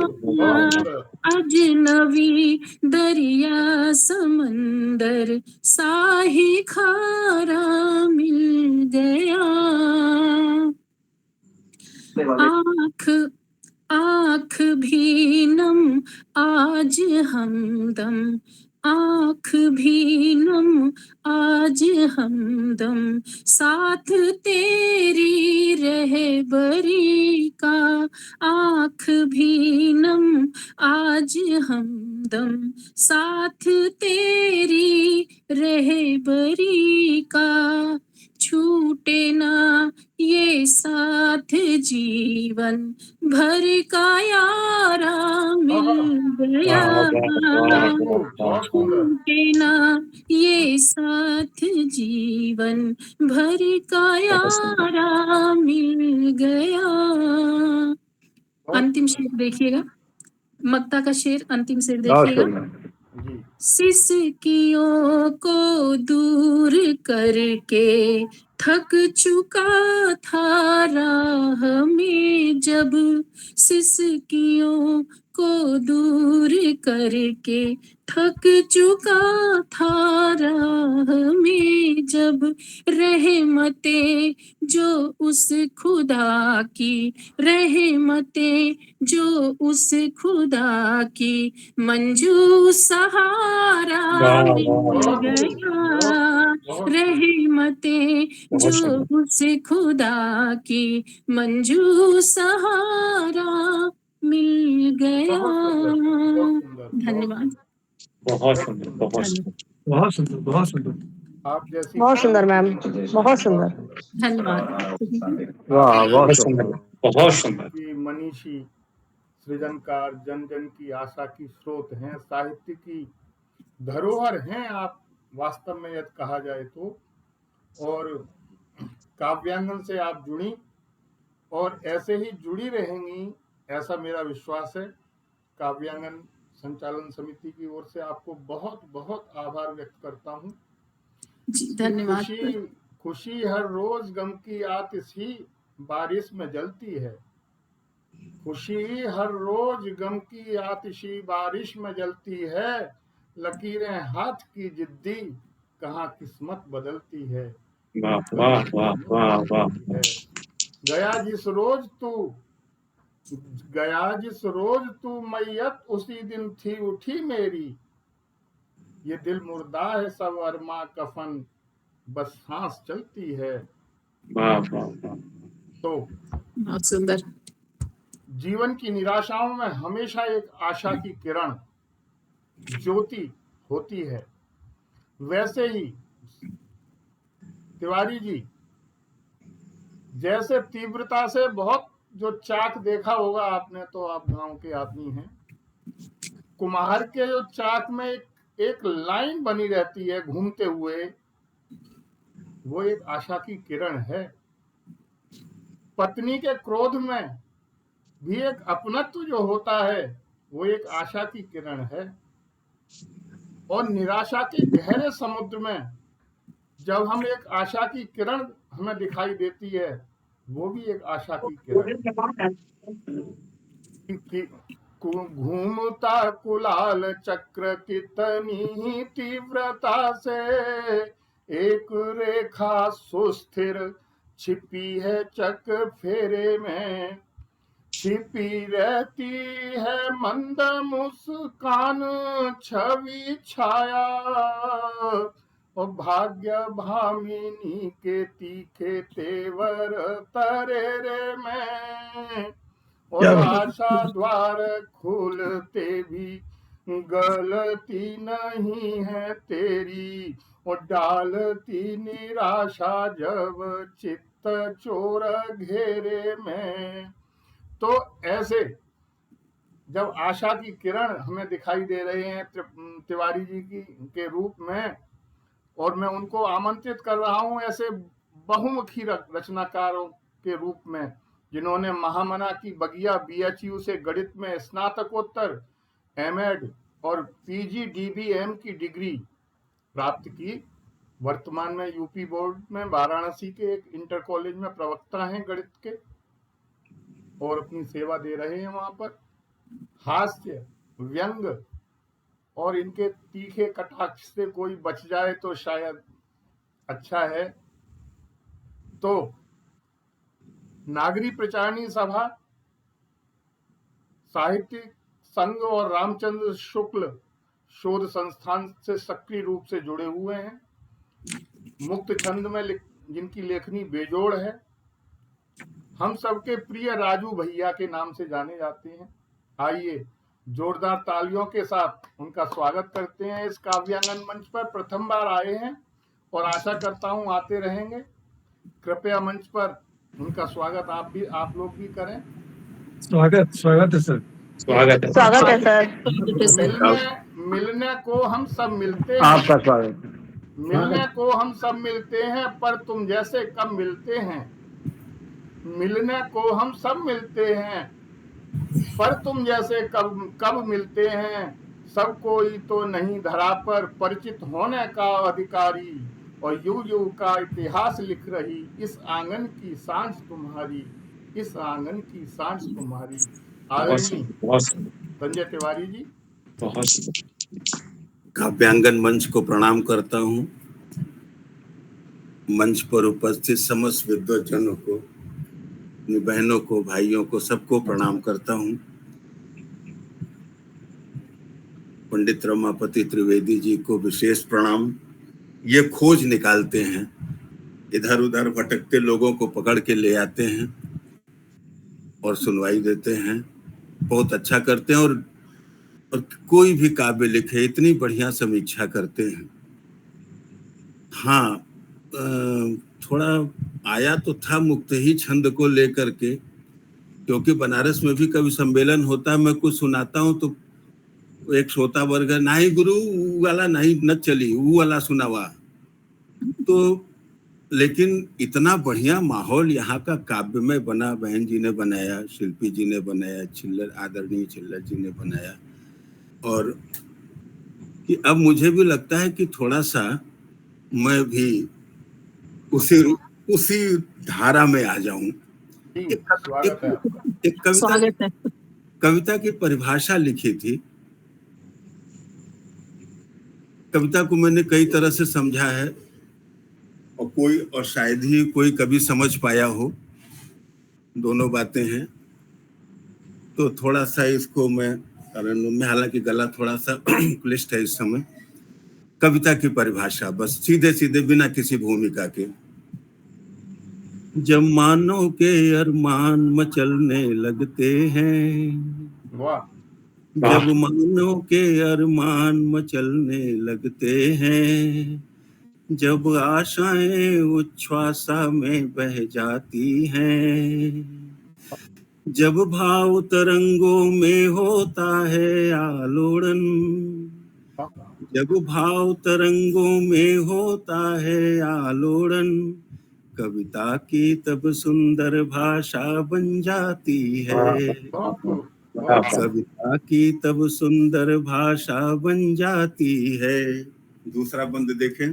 अजनबी दरिया समंदर साही खारा मिल गया। आँख भी नम आज हमदम, आँख भी नम आज हमदम, साथ तेरी रहबरी का, आँख भी नम आज हमदम, साथ तेरी रहबरी का, छूटे ना ये साथ जीवन भर का यारा मिल गया, छूटे ना ये साथ जीवन भर का यारा मिल गया। अंतिम शेर देखिएगा, मक्ता का शेर, अंतिम शेर देखिएगा। सिसकियों को दूर करके थक चुका था राह में जब, सिसकियों को दूर करके थक चुका था राह में जब, रहमतें जो उस खुदा की, रहमतें जो उस खुदा की मंजू सहारा मिल गया, रहमतें जो उस खुदा की मंजू सहारा मिल गया। धन्यवाद। बहुत सुंदर, बहुत सुंदर, बहुत सुंदर, बहुत सुंदर। आप जैसी बहुत सुंदर मैम, बहुत सुंदर। धन्यवाद। वाह, बहुत बहुत सुंदर। सुंदर, बहुत सुंदर। की मनीषी, सृजनकार, जन जन की आशा की स्रोत हैं, साहित्य की धरोहर हैं आप वास्तव में यदि कहा जाए तो। और काव्यांगन से आप जुड़ी और ऐसे ही जुड़ी रहेंगी ऐसा मेरा विश्वास है। काव्यांगन संचालन समिति की ओर से आपको बहुत बहुत आभार व्यक्त करता हूँ। धन्यवाद। खुशी हर रोज गम की आतिश ही बारिश में जलती है, खुशी हर रोज गम की आतिशी बारिश में जलती है, लकीरें हाथ की जिद्दी कहाँ किस्मत बदलती है। वाह वाह वाह वाह वाह। गया जिस रोज तू मैयत उसी दिन थी उठी मेरी, ये दिल मुर्दा है सब अरमा कफन बस सांस चलती है। वाह वाह वाह। तो बहुत सुंदर। जीवन की निराशाओं में हमेशा एक आशा की किरण, ज्योति होती है। वैसे ही तिवारी जी, जैसे तीव्रता से बहुत जो चाक देखा होगा आपने, तो आप गांव के आदमी हैं, कुम्हार के जो चाक में एक लाइन बनी रहती है घूमते हुए, वो एक आशा की किरण है। पत्नी के क्रोध में भी एक अपनत्व जो होता है, वो एक आशा की किरण है। और निराशा के गहरे समुद्र में जब हम एक आशा की किरण हमें दिखाई देती है, वो भी एक आशा की किरण कि घूमता कुलाल चक्र कितनी तीव्रता से, एक रेखा सुस्थिर छिपी है चक फेरे में, छिपी रहती है मंद मुस्कान छवि छाया, और भाग्य भामिनी के तीखे तेवर तरेरे में, और क्या बात है। आशा द्वार खुलते भी गलती नहीं है तेरी, और डालती निराशा जब चित्त चोर घेरे में। तो ऐसे जब आशा की किरण हमें दिखाई दे रहे हैं तिवारी जी की के रूप में, और मैं उनको आमंत्रित कर रहा हूं ऐसे बहुमुखी रचनाकारों के रूप में, जिन्होंने महामना की बगिया BHU से गणित में स्नातकोत्तर M.Ed और PG DBM की डिग्री प्राप्त की। वर्तमान में यूपी बोर्ड में वाराणसी के एक इंटर कॉलेज में प्रवक्ता हैं गणित के, और अपनी सेवा दे रहे हैं वहां पर। हास्य, व्यंग और इनके तीखे कटाक्ष से कोई बच जाए तो शायद अच्छा है। तो नागरी प्रचारणी सभा, साहित्यिक संघ और रामचंद्र शुक्ल शोध संस्थान से सक्रिय रूप से जुड़े हुए हैं। मुक्त छंद में जिनकी लेखनी बेजोड़ है, हम सबके प्रिय राजू भैया के नाम से जाने जाते हैं। आइए जोरदार तालियों के साथ उनका स्वागत करते हैं। इस काव्यांगन मंच पर प्रथम बार आए हैं और आशा करता हूं आते रहेंगे। कृपया मंच पर उनका स्वागत आप लोग भी करें। स्वागत है सर। स्वागत है। स्वागत है सर। मिलने को हम सब मिलते हैं, आपका स्वागत है। मिलने को हम सब मिलते हैं, पर तुम जैसे कब मिलते हैं। मिलने को हम सब मिलते हैं, पर तुम जैसे कब मिलते हैं। सब कोई तो नहीं धरा पर परिचित होने का अधिकारी, और युग युग का इतिहास लिख रही इस आंगन की सांझ तुम्हारी, इस आंगन की सांझ तुम्हारी। संजय तिवारी जी। काव्यांगन मंच को प्रणाम करता हूँ। मंच पर उपस्थित समस्त विद्वजनों को, अपनी बहनों को, भाइयों को, सबको प्रणाम करता हूँ। पंडित रमापति त्रिवेदी जी को विशेष प्रणाम। ये खोज निकालते हैं, इधर उधर भटकते लोगों को पकड़ के ले आते हैं और सुनवाई देते हैं। बहुत अच्छा करते हैं, और कोई भी काव्य लिखे इतनी बढ़िया समीक्षा करते हैं। हाँ, थोड़ा आया तो था मुक्त ही छंद को लेकर के, क्योंकि बनारस में भी कवि सम्मेलन होता है, मैं कुछ सुनाता हूँ तो एक श्रोता वर्ग, नहीं गुरु वाला नहीं न चली, वो वाला सुनावा। तो लेकिन इतना बढ़िया माहौल यहाँ का काव्य में बना, बहन जी ने बनाया, शिल्पी जी ने बनाया, छिल्लर आदरणीय छिल्लर जी ने बनाया, और कि अब मुझे भी लगता है कि थोड़ा सा मैं भी उसी धारा में आ जाऊं। एक कविता की परिभाषा लिखी थी। कविता को मैंने कई तरह से समझा है, और शायद ही कोई कभी समझ पाया हो। दोनों बातें हैं। तो थोड़ा सा इसको मैं हालांकि गला थोड़ा सा क्लिष्ट है इस समय। कविता की परिभाषा, बस सीधे सीधे बिना किसी भूमिका के। जब मानो के अरमान मचलने लगते हैं, वाह, जब मानो के अरमान मचलने लगते हैं, जब आशाएं उच्छ्वासा में बह जाती हैं, जब भाव तरंगों में होता है आलोड़न, जब भाव तरंगों में होता है आलोड़न, कविता की तब सुंदर भाषा बन जाती है, कविता की तब सुंदर भाषा बन जाती है। दूसरा बंद देखें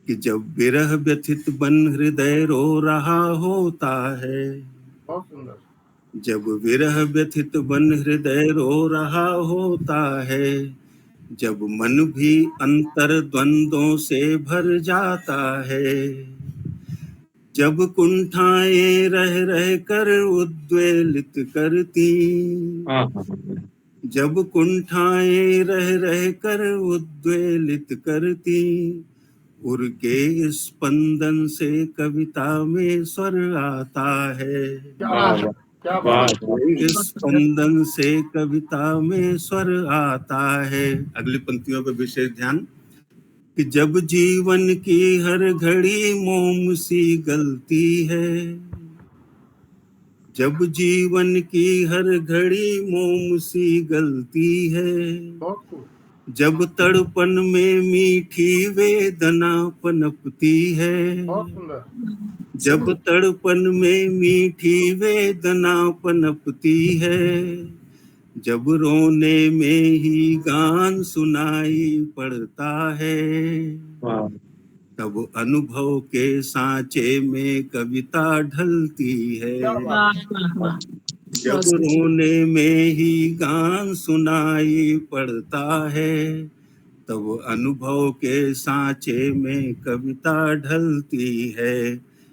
कि जब विरह व्यथित बन हृदय रो रहा होता है, बहुत सुंदर, जब विरह व्यथित बन हृदय रो रहा होता है, जब मन भी अंतर द्वंद्वों से भर जाता है, जब कुंठाएं रह रह कर उद्वेलित करती, जब कुंठाएं रह रह कर उद्वेलित करती, उर के स्पंदन से कविता में स्वर आता है, क्या बात, इस स्पंदन से कविता में स्वर आता है। अगली पंक्तियों पर विशेष ध्यान कि जब जीवन की हर घड़ी मोम सी गलती है, जब जीवन की हर घड़ी मोम सी गलती है, जब तड़पन में मीठी वेदना पनपती है, जब तड़पन में मीठी वेदना पनपती है, जब रोने में ही गान सुनाई पड़ता है, तब अनुभव के सांचे में कविता ढलती है, जब रोने में ही गान सुनाई पड़ता है, तब अनुभव के सांचे में कविता ढलती है।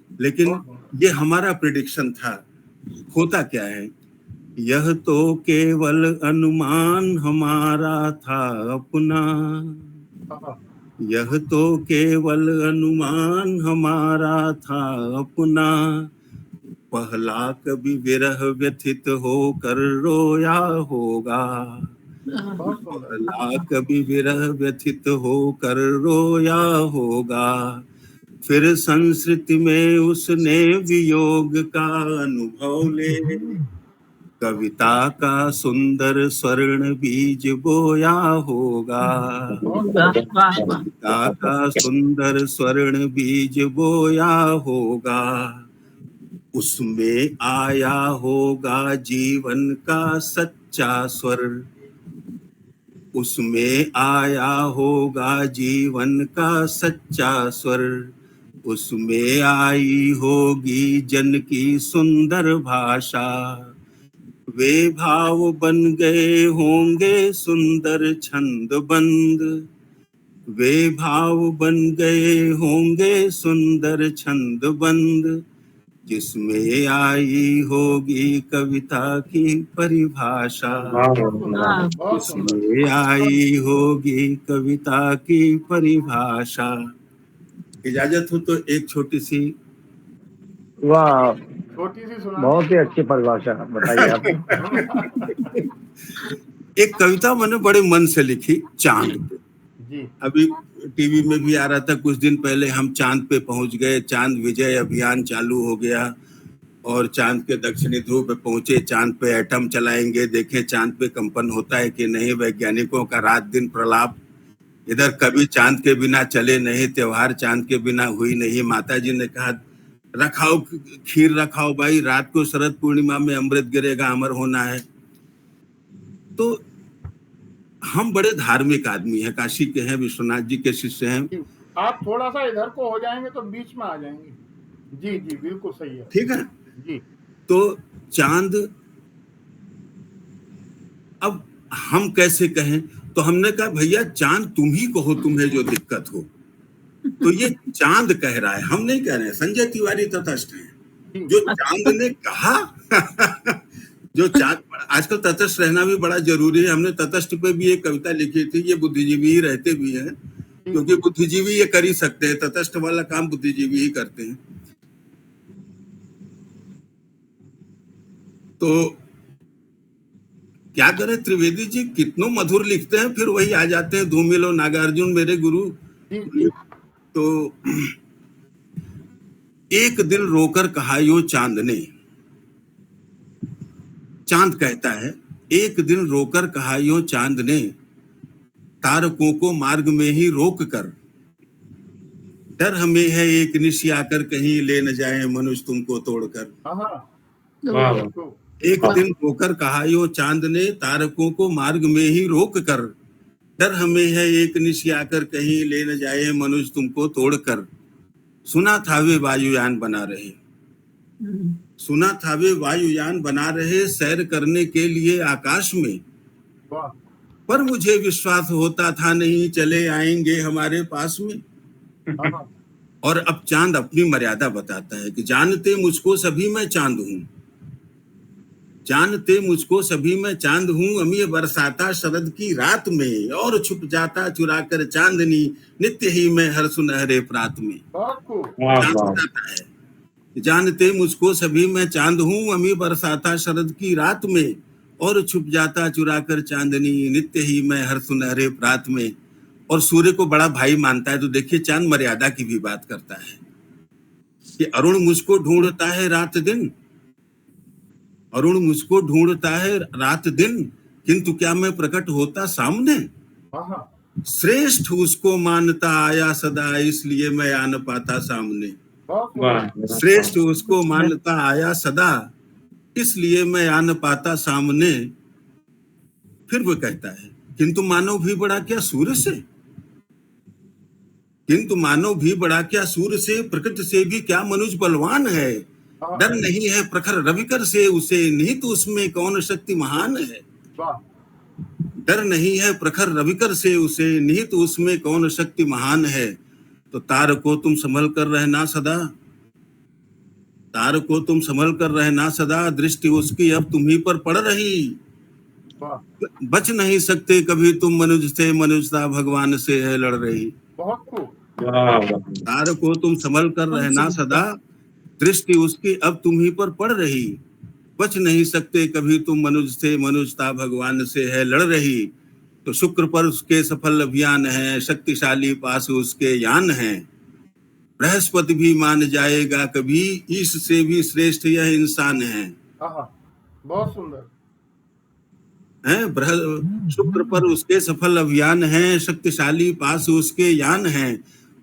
लेकिन ये हमारा प्रेडिक्शन था, होता क्या है, यह तो केवल अनुमान हमारा था अपना, यह तो केवल अनुमान हमारा था अपना, पहला कभी विरह व्यथित होकर रोया होगा, पहला कभी विरह व्यथित होकर रोया होगा, फिर संस्कृति में उसने वियोग का अनुभव ले कविता का सुंदर स्वर्ण बीज बोया होगा, कविता का सुंदर स्वर्ण बीज बोया होगा, उसमें आया होगा जीवन का सच्चा स्वर, उसमें आया होगा जीवन का सच्चा स्वर, उसमें आई होगी जन की सुंदर भाषा, वे भाव बन गए होंगे सुंदर छंदबंद, वे भाव बन गए होंगे सुंदर छंदबंद, जिसमें आई होगी कविता की परिभाषा, जिसमें आई होगी कविता की परिभाषा। इजाजत हो तो एक छोटी सी, वाह, छोटी सी सुना, बहुत ही अच्छी परिभाषा बताइए आप। एक कविता मैंने बड़े मन से लिखी चांद पे। जी, अभी टीवी में भी आ रहा था, कुछ दिन पहले हम चांद पे पहुंच गए, चांद विजय अभियान चालू हो गया और चांद के दक्षिणी ध्रुव पे पहुंचे, चांद पे एटम चलाएंगे, देखें चांद पे कंपन होता है कि नहीं, वैज्ञानिकों का रात दिन प्रलाप, इधर कभी चांद के बिना चले नहीं, त्योहार चांद के बिना हुई नहीं, माता जी ने कहा रखाओ खीर रखाओ भाई, रात को शरद पूर्णिमा में अमृत गिरेगा, अमर होना है। तो हम बड़े धार्मिक आदमी हैं, काशी के हैं, विश्वनाथ जी के शिष्य हैं। आप थोड़ा सा इधर को हो जाएंगे तो बीच में आ जाएंगे। जी जी बिल्कुल सही है, ठीक है जी। तो चांद, अब हम कैसे कहें, तो हमने कहा भैया चांद तुम ही कहो तुम्हें जो दिक्कत हो, तो ये चांद कह रहा है, हम नहीं कह रहे हैं, संजय तिवारी तटस्थ है, जो चांद ने कहा जो चांद, आजकल तटस्थ रहना भी बड़ा जरूरी है, हमने तटस्थ पे भी एक कविता लिखी थी, ये बुद्धिजीवी ही रहते भी हैं, क्योंकि बुद्धिजीवी ये कर ही सकते हैं, तटस्थ वाला काम बुद्धिजीवी ही करते हैं। तो क्या करें, त्रिवेदी जी कितनों मधुर लिखते हैं, फिर वही आ जाते हैं धूमिल और नागार्जुन मेरे गुरु। तो एक दिल रोकर कहा यो चांद ने, चांद कहता है एक दिन रोकर कहा यो चांद ने, तारकों को मार्ग में ही रोक कर, डर हमें है एक निशी आकर कहीं ले न जाए मनुष्य तुमको तोड़कर। एक दिन रोकर कहा यो चांद ने, तारकों को मार्ग में ही रोक कर, डर हमें है एक निशी आकर कहीं ले न जाए मनुष्य तुमको तोड़कर। सुना था वे वायुयान बना रहे, सुना था वे वायुयान बना रहे, सैर करने के लिए आकाश में, पर मुझे विश्वास होता था नहीं चले आएंगे हमारे पास में। और अब चांद अपनी मर्यादा बताता है कि जानते मुझको सभी मैं चांद हूं, जानते मुझको सभी मैं चांद हूं, अमी बरसाता शरद की रात में, और छुप जाता चुरा कर चांदनी, नित्य ही मैं हर सुनहरे प्रात में। चांद बताता है जानते मुझको सभी मैं चांद हूं, अमी बरसाता शरद की रात में, और छुप जाता चुरा कर चांदनी, नित्य ही मैं हर सुनहरे प्रात में। और सूर्य को बड़ा भाई मानता है, तो देखिए चांद मर्यादा की भी बात करता है कि अरुण मुझको ढूंढता है रात दिन, अरुण मुझको ढूंढता है रात दिन, किंतु क्या मैं प्रकट होता सामने। श्रेष्ठ उसको मानता आया सदा, इसलिए मैं आ न पाता सामने। श्रेष्ठ उसको मानता आया सदा, इसलिए मैं आ न पाता सामने। फिर वो कहता है किंतु मानव भी बड़ा क्या सूर्य से, किंतु मानव भी बड़ा क्या सूर्य से, प्रकृति से भी क्या मनुष्य बलवान है। डर नहीं है प्रखर रविकर से उसे, निहित उसमें कौन शक्ति महान है। डर नहीं है प्रखर रविकर से उसे, निहित उसमें कौन शक्ति महान है। तो तार को तुम संभल कर रहना सदा, तार को तुम संभल कर रहना सदा, दृष्टि उसकी अब तुम्ही पर पड़ रही। बच नहीं सकते कभी तुम मनुष्य से, मनुष्यता भगवान से है लड़ रही। तार को तुम संभल कर रहना सदा, दृष्टि उसकी अब तुम्ही पर पड़ रही। बच नहीं सकते कभी तुम मनुष्य से, मनुष्यता भगवान से है लड़ रही। तो शुक्र पर उसके सफल अभियान है, शक्तिशाली पास उसके यान है। बृहस्पति भी मान जाएगा कभी, ईश से भी श्रेष्ठ यह इंसान है। बहुत सुंदर है। शुक्र पर उसके सफल अभियान है, शक्तिशाली पास उसके यान है।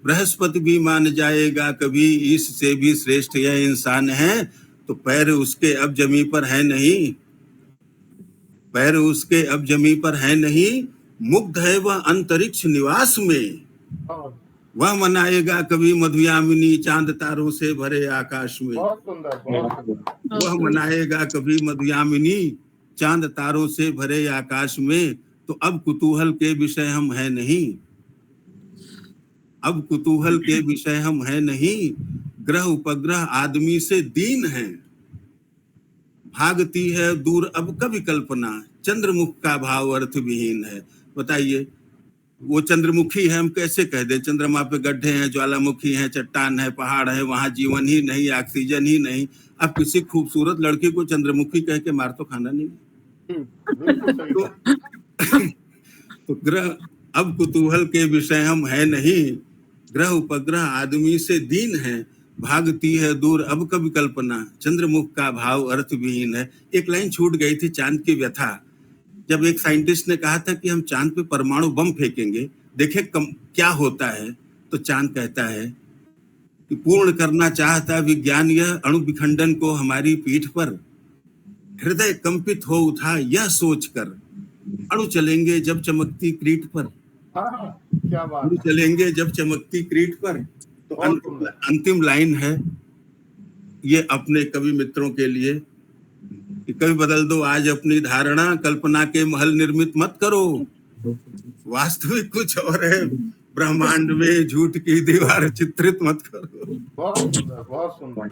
बृहस्पति भी मान जाएगा कभी, ईश से भी श्रेष्ठ यह इंसान है। तो पैर उसके अब जमी पर है नहीं, पैर उसके अब जमी पर है नहीं, मुग्ध है वह अंतरिक्ष निवास में। वह मनाएगा कभी मधुयामिनी, चांद तारों से भरे आकाश में। वह मनाएगा कभी मधुयामिनी, चांद तारों से भरे आकाश में। तो अब कुतूहल के विषय हम है नहीं, अब कुतूहल के विषय हम है नहीं, ग्रह उपग्रह आदमी से दीन है। भागती है दूर अब कभी कल्पना, चंद्रमुख का भाव अर्थ विहीन है। बताइए वो चंद्रमुखी है, हम कैसे कह दें? चंद्रमा पे गड्ढे हैं, ज्वालामुखी है, चट्टान है, पहाड़ है, वहां जीवन ही नहीं, ऑक्सीजन ही नहीं। अब किसी खूबसूरत लड़की को चंद्रमुखी कह के मार तो खाना नहीं। तो ग्रह अब कुतूहल के विषय हम है नहीं, ग्रह उपग्रह आदमी से दीन है। भागती है दूर अब कभी कल्पना, चंद्रमुख का भाव अर्थ विहीन है। एक लाइन छूट गई थी, चांद की व्यथा। जब एक साइंटिस्ट ने कहा था कि हम चांद पे परमाणु बम फेंकेंगे, देखे क्या होता है, तो चांद कहता है कि पूर्ण करना चाहता विज्ञान यह अणु विखंडन को हमारी पीठ पर, हृदय कंपित हो उठा यह सोचकर, अणु चलेंगे जब चमकती क्रीट पर। क्या बात, अणु चलेंगे जब चमकती क्रीट पर। तो अंतिम लाइन है ये अपने कवि मित्रों के लिए कि कभी बदल दो आज अपनी धारणा, कल्पना के महल निर्मित मत करो, वास्तविक कुछ और है, ब्रह्मांड में झूठ की दीवार चित्रित मत करो। बहुत सुंदर, बहुत सुंदर।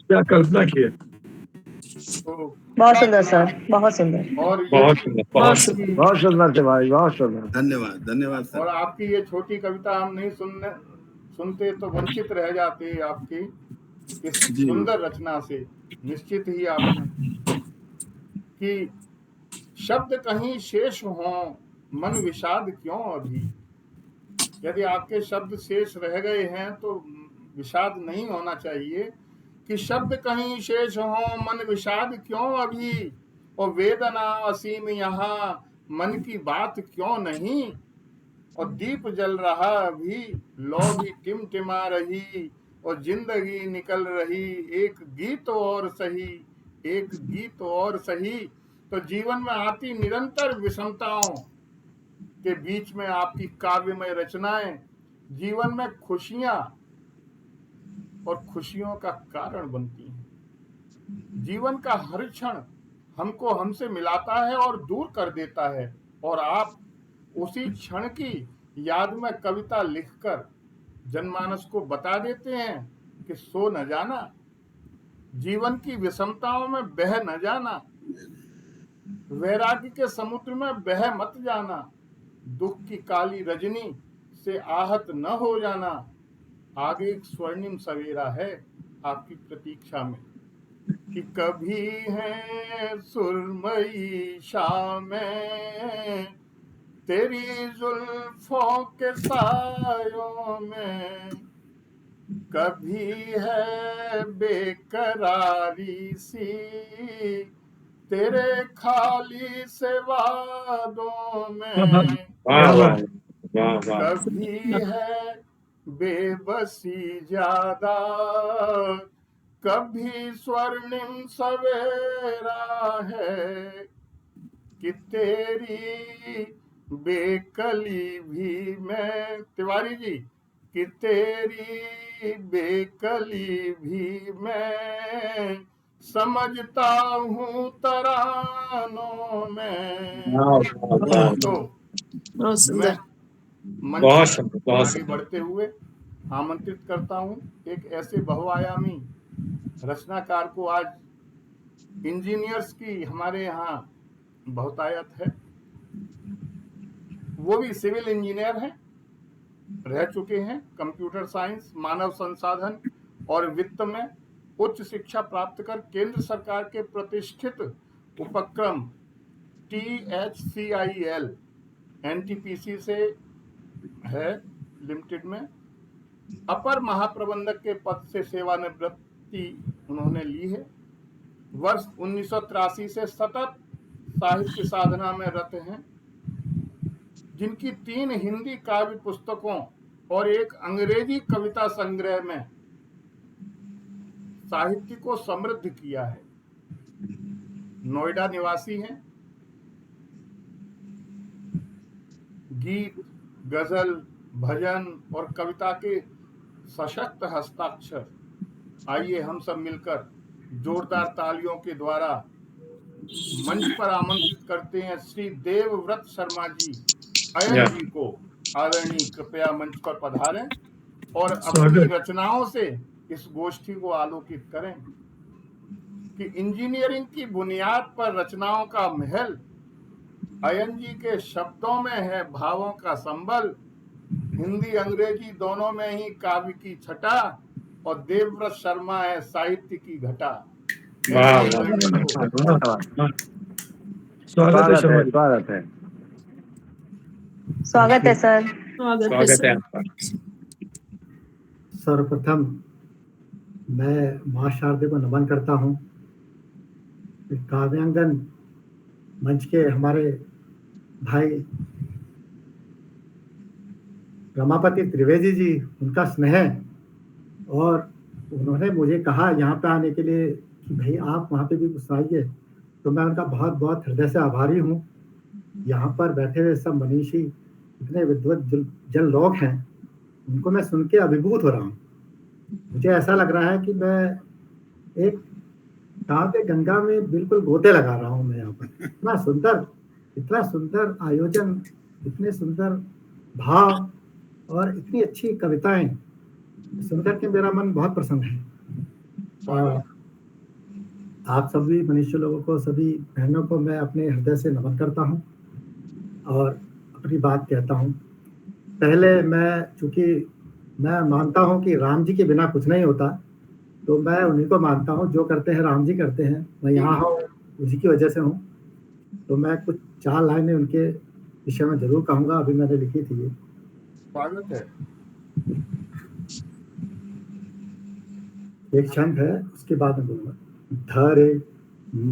क्या कल्पना की है। तो बहुत सुंदर सर, बहुत सुंदर। और बहुत सुंदर, बहुत आपकी बहुत सुंदर थे भाई, बहुत सुंदर। धन्यवाद धन्यवाद और सर। आपकी ये छोटी कविता हम नहीं सुनते तो वंचित रह जाते आपकी इस जी। सुंदर रचना से। निश्चित ही आपने कि शब्द कहीं शेष हों मन विषाद क्यों अभी। यदि आपके शब्द शेष रह गए हैं तो विषाद नहीं होना चाहिए कि शब्द कहीं शेष हों मन विषाद क्यों अभी। और वेदना असीम यहाँ मन की बात क्यों नहीं। और दीप जल रहा अभी लौ भी टिमटिमा रही और जिंदगी निकल रही एक गीत और सही, एक गीत और सही। तो जीवन में आती निरंतर विषमताओं के बीच में आपकी काव्यमय रचनाएं जीवन में खुशियां और खुशियों का कारण बनती हैं। जीवन का हर क्षण हमको हमसे मिलाता है और दूर कर देता है। और आप उसी क्षण की याद में कविता लिखकर जनमानस को बता देते हैं कि सो न जाना, जीवन की विषमताओं में बह न जाना, वैराग्य के समुद्र में बह मत जाना, दुख की काली रजनी से आहत न हो जाना। आगे एक स्वर्णिम सवेरा है आपकी प्रतीक्षा में कि कभी है सुरमई शामें तेरी जुल्फों के सायों में, कभी है बेकरारी सी तेरे खाली से वादों में, वाह वाह वाह वाह। कभी है बेबसी ज्यादा कभी स्वर्णिम सवेरा है कि तेरी बेकली भी मैं, तिवारी जी, कि तेरी बेकली भी मैं समझता हूँ तरानों में। तो बहुत मैं सुंदर। मंच बहुत पर सुंदर, बहुत आगे सुंदर। बढ़ते हुए आमंत्रित करता हूँ एक ऐसे बहुआयामी रचनाकार को। आज इंजीनियर्स की हमारे यहाँ बहुतायत है। वो भी सिविल इंजीनियर हैं, रह चुके हैं। कंप्यूटर साइंस, मानव संसाधन और वित्त में उच्च शिक्षा प्राप्त कर केंद्र सरकार के प्रतिष्ठित उपक्रम THCIL NTPC से है लिमिटेड में अपर महाप्रबंधक के पद से सेवानिवृत्ति उन्होंने ली है। वर्ष 1983 से सतत साहित्य साधना में रत हैं, जिनकी 3 हिंदी काव्य पुस्तकों और एक अंग्रेजी कविता संग्रह में साहित्य को समृद्ध किया है। नोएडा निवासी हैं। गीत, गजल, भजन और कविता के सशक्त हस्ताक्षर। आइए हम सब मिलकर जोरदार तालियों के द्वारा मंच पर आमंत्रित करते हैं श्री देवव्रत शर्मा जी अयन जी को। आदरणीय कृपया मंच पर पधारें और अपनी रचनाओं से इस गोष्ठी को आलोकित करें कि इंजीनियरिंग की बुनियाद पर रचनाओं का महल अयन जी के शब्दों में है भावों का संबल। हिंदी अंग्रेजी दोनों में ही काव्य की छटा और देवव्रत शर्मा है साहित्य की घटा। वाह स्वागत है शर्मा जी। स्वागत है। स्वागत है सर। स्वागत है स्वागत है सर। आपका। सर्वप्रथम मैं माँ शारदे को नमन करता हूँ। काव्यांगन मंच के हमारे भाई रमापति त्रिवेदी जी, उनका स्नेह, और उन्होंने मुझे कहा यहाँ पे आने के लिए कि भाई आप वहाँ पे भी कुछ आइए, तो मैं उनका बहुत बहुत हृदय से आभारी हूँ। यहाँ पर बैठे हुए सब मनीषी इतने विद्वत जन लोग हैं, उनको मैं सुन के अभिभूत हो रहा हूँ। मुझे ऐसा लग रहा है कि मैं एक काव्य गंगा में बिल्कुल गोते लगा रहा हूँ मैं यहाँ पर। इतना सुंदर आयोजन, इतने सुंदर भाव और इतनी अच्छी कविताएं सुनकर के मेरा मन बहुत प्रसन्न है। आप सभी मनुष्य लोगों को, सभी बहनों को मैं अपने हृदय से नमन करता हूँ और अपनी बात कहता हूँ। पहले चूंकि मैं मानता हूँ कि राम जी के बिना कुछ नहीं होता, तो मैं उन्हीं को मानता हूँ, जो करते हैं राम जी करते हैं। मैं यहाँ हूँ उसी की वजह से हूँ। तो मैं कुछ 4 लाइनें उनके विषय में जरूर कहूँगा, अभी मैंने लिखी थी ये। स्वागत है। एक छंद है, उसके बाद में बोलूंगा। धरे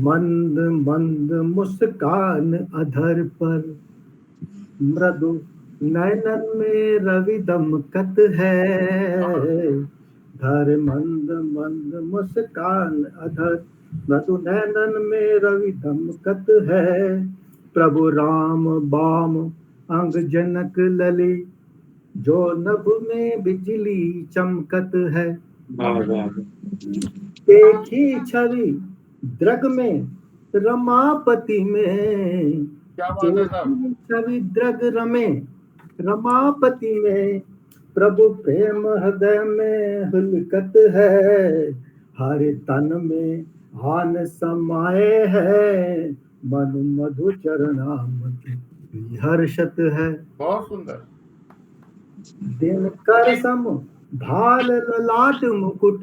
मंद मंद मुस्कान अधर पर, मृदु नयनन में रवि दमकत है। धरे मंद मंद मुस्कान अधर, मृदु नयनन में रवि दमकत है। प्रभु राम बाम अंग जनक लली, जो नभ में बिजली चमकत है। एक ही छवि द्रग में रमापति में, क्या बात है साहब। छवि द्रग रमे रमापति में, प्रभु प्रेम हृदय में हुलकत है। हर तन में आन समाये है, मनु मधु चरणामृत हर्षत है। बहुत सुंदर। दिन कर सम भाल ललाट मुकुट,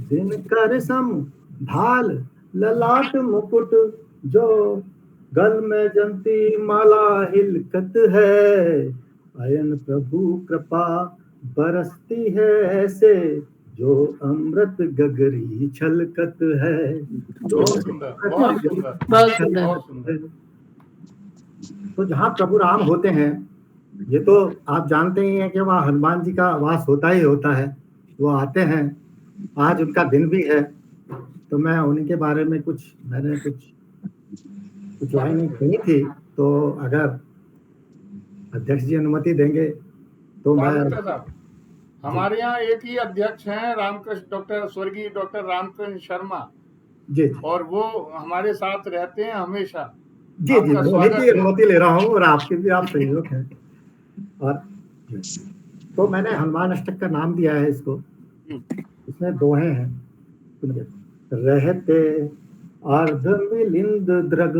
दिन कर सम भाल ललाट मुकुट, जो गल में जंती माला हिलकत है। अयन प्रभु कृपा बरसती है ऐसे, जो अमृत गगरी छलकत है। बहुत सुंदर, बहुत सुंदर, बहुत सुंदर। तो जहाँ प्रभु राम होते हैं, ये तो आप जानते ही हैं कि वहाँ हनुमान जी का वास होता ही होता है। वो आते हैं, आज उनका दिन भी है, तो मैं उन्हीं के बारे में मैंने कुछ लाइनें कही थी। तो अगर अध्यक्ष जी अनुमति देंगे तो मैं। हमारे यहाँ एक ही अध्यक्ष हैं, रामकृष्ण स्वर्गीय डॉक्टर रामकृष्ण शर्मा जी, और वो हमारे साथ रहते हैं हमेशा। जी जी, उन्हीं की अनुमति ले रहा हूँ और आपके भी आप सहयोग हैं। और तो मैंने हनुमान अष्टक का नाम दिया है इसको। इसमें दोहे हैं, रहते अर्ध मिलिंद द्रग।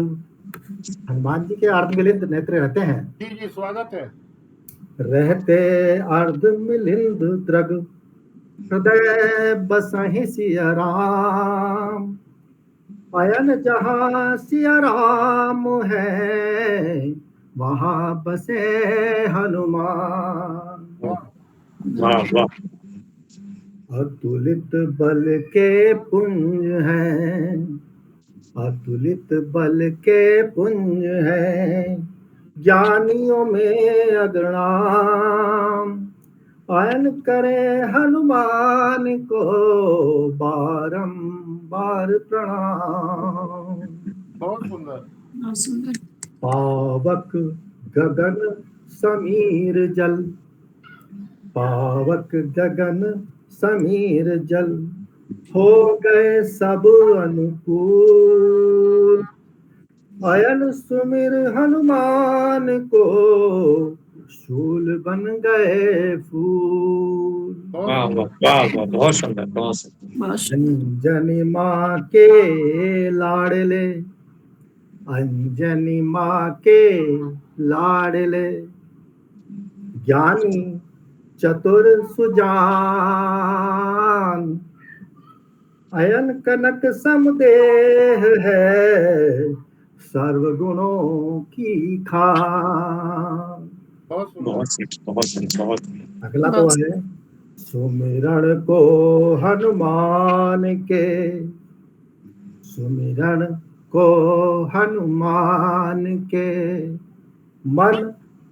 हनुमान जी के अर्ध मिलिंद नेत्र रहते हैं। जी जी, स्वागत है। रहते अर्ध मिलिंद द्रग, हृदय बसहि सिया राम। अयन जहाँ सिया राम है, वहाँ बसे हनुमान। वाह वाह। अतुलित बल के पुंज हैं, अतुलित बल के पुंज हैं, ज्ञानियों में अग्रणाम। अयन करे हनुमान को बारंबार प्रणाम। बहुत सुंदर। पावक गगन समीर जल, पावक गगन समीर जल, हो गए सब अनुकूल। अयन सुमिर हनुमान को, शूल बन गए फूल। वाह वाह वाह, बहुत सुंदर, बहुत सुंदर। अंजनी माँ के लाडले, अंजनी माँ के लाडले, ज्ञानी चतुर सुजान। अयन कनक समदेह है, सर्वगुणों की खान। बहुत। अगला तो है सुमिरण को हनुमान के, सुमिरण को हनुमान के, मन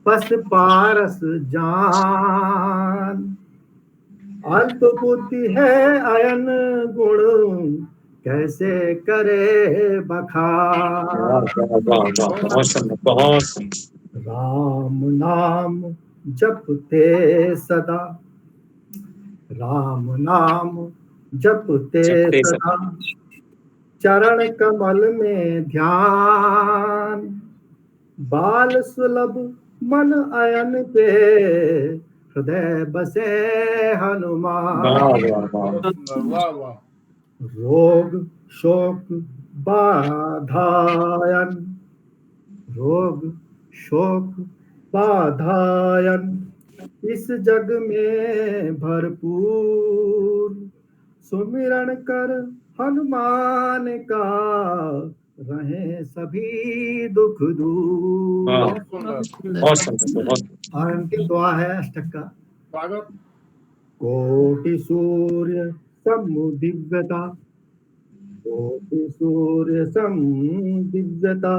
पस पारस जान। अल्प बुद्धि है अयन गुण, कैसे करे बखान। बहुत। राम नाम जपते सदा, राम नाम जपते सदा, चरण कमल में ध्यान। बाल सुलभ मन अयन पे, हृदय बसे हनुमान। वाह वाह। रोग शोक बाधायन, रोग शोक बाधायन, इस जग में भरपूर, सुमिरन कर हनुमान का, रहे सभी दुख दूर। वाह, बहुत सुंदर। बहुत सुंदर, बहुत और उनकी दुआ है अष्टक का, स्वागत। कोटि सूर्य समुदिव्यता, कोटि सूर्य समुदिव्यता,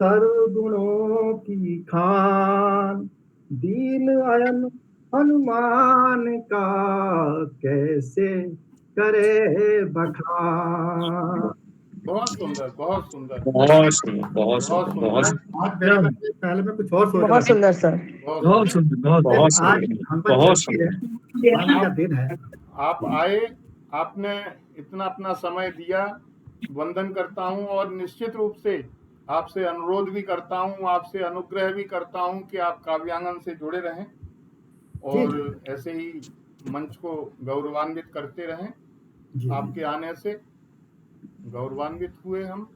सर्वगुणों की खान, दीन अयन हनुमान का, कैसे करे बखान। बहुत सुंदर, बहुत सुंदर, बहुत सुंदर, बहुत बहुत सुंदर, सुंदर। बहुत आज मेरे मन में पहले मैं कुछ और सोच रहा बहुत था, सुंदर सर। बहुत बहुत सुंदर। सुंदर, बहुत बहुत आज सुंदर, हनुमान बहुत जयंती है, सुंदर। हनुमान का दिन है। आप आए, आपने इतना अपना समय दिया, वंदन करता हूं और निश्चित रूप से आपसे अनुरोध भी करता हूं, आपसे अनुग्रह भी करता हूं कि आप काव्यांगन से जुड़े रहें और ऐसे ही मंच को गौरवान्वित करते रहें। जी आपके आने से गौरवान्वित हुए हम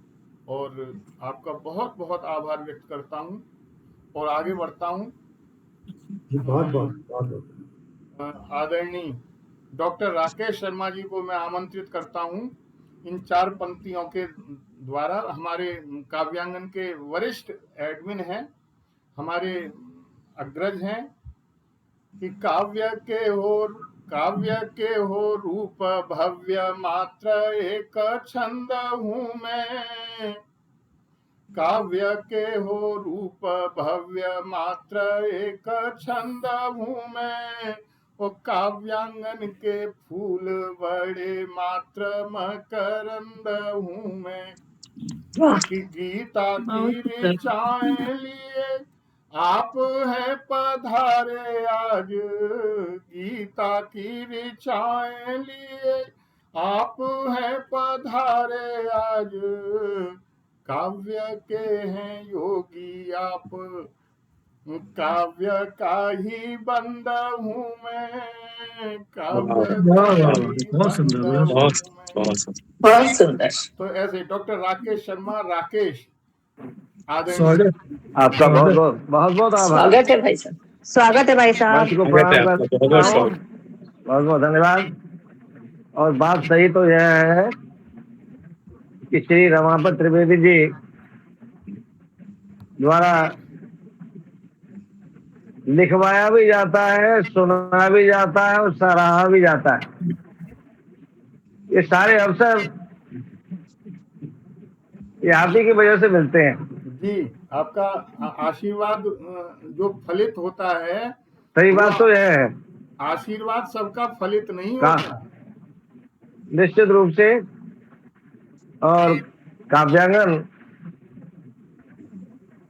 और आपका बहुत बहुत आभार व्यक्त करता हूं और आगे बढ़ता हूं। जी, बहुत बहुत बहुत बहुत। आदरणीय डॉक्टर राकेश शर्मा जी को मैं आमंत्रित करता हूं इन 4 पंक्तियों के द्वारा। हमारे काव्यांगन के वरिष्ठ एडमिन हैं, हमारे अग्रज हैं कि काव्य के हो रूप भव्य, मात्र एक छंद हूँ मैं। काव्य के हो रूप भव्य, मात्र एक छंद हूँ मैं। ओ काव्यांगन के फूल बड़े, मात्र मकरंद हूँ मैं। कि गीता की ऋचाएं लिए आप हैं पधारे आज, गीता की ऋचाएं लिए आप हैं पधारे आज। काव्य के हैं योगी आप, काव्य का ही बंदा हूँ मैं। काव्य का ही बहुत सुंदर, बंदा बहुत हूँ बहुत मैं। बहुत सुंदर। बहुत सुंदर। तो ऐसे डॉक्टर राकेश शर्मा, राकेश आदरणीय। स्वागत, आपका बहुत स्वागत। बहुत बहुत बहुत आभार। स्वागत है भाई साहब, स्वागत है भाई साहब। मंच को स्वागत है प्रणाम आपका, बहुत करता बहुत हूँ, स्वागत। बहुत बहुत धन्यवाद। और बात सही तो यह है कि श्री रमापत त्रिवेदी जी द्वारा लिखवाया भी जाता है, सुना भी जाता है और सराहा भी जाता है। ये सारे अवसर ये आप ही की वजह से मिलते हैं। जी, आपका आशीर्वाद जो फलित होता है, सही वो बात तो यह है, आशीर्वाद सबका फलित नहीं का होता। निश्चित रूप से। और काव्यांगन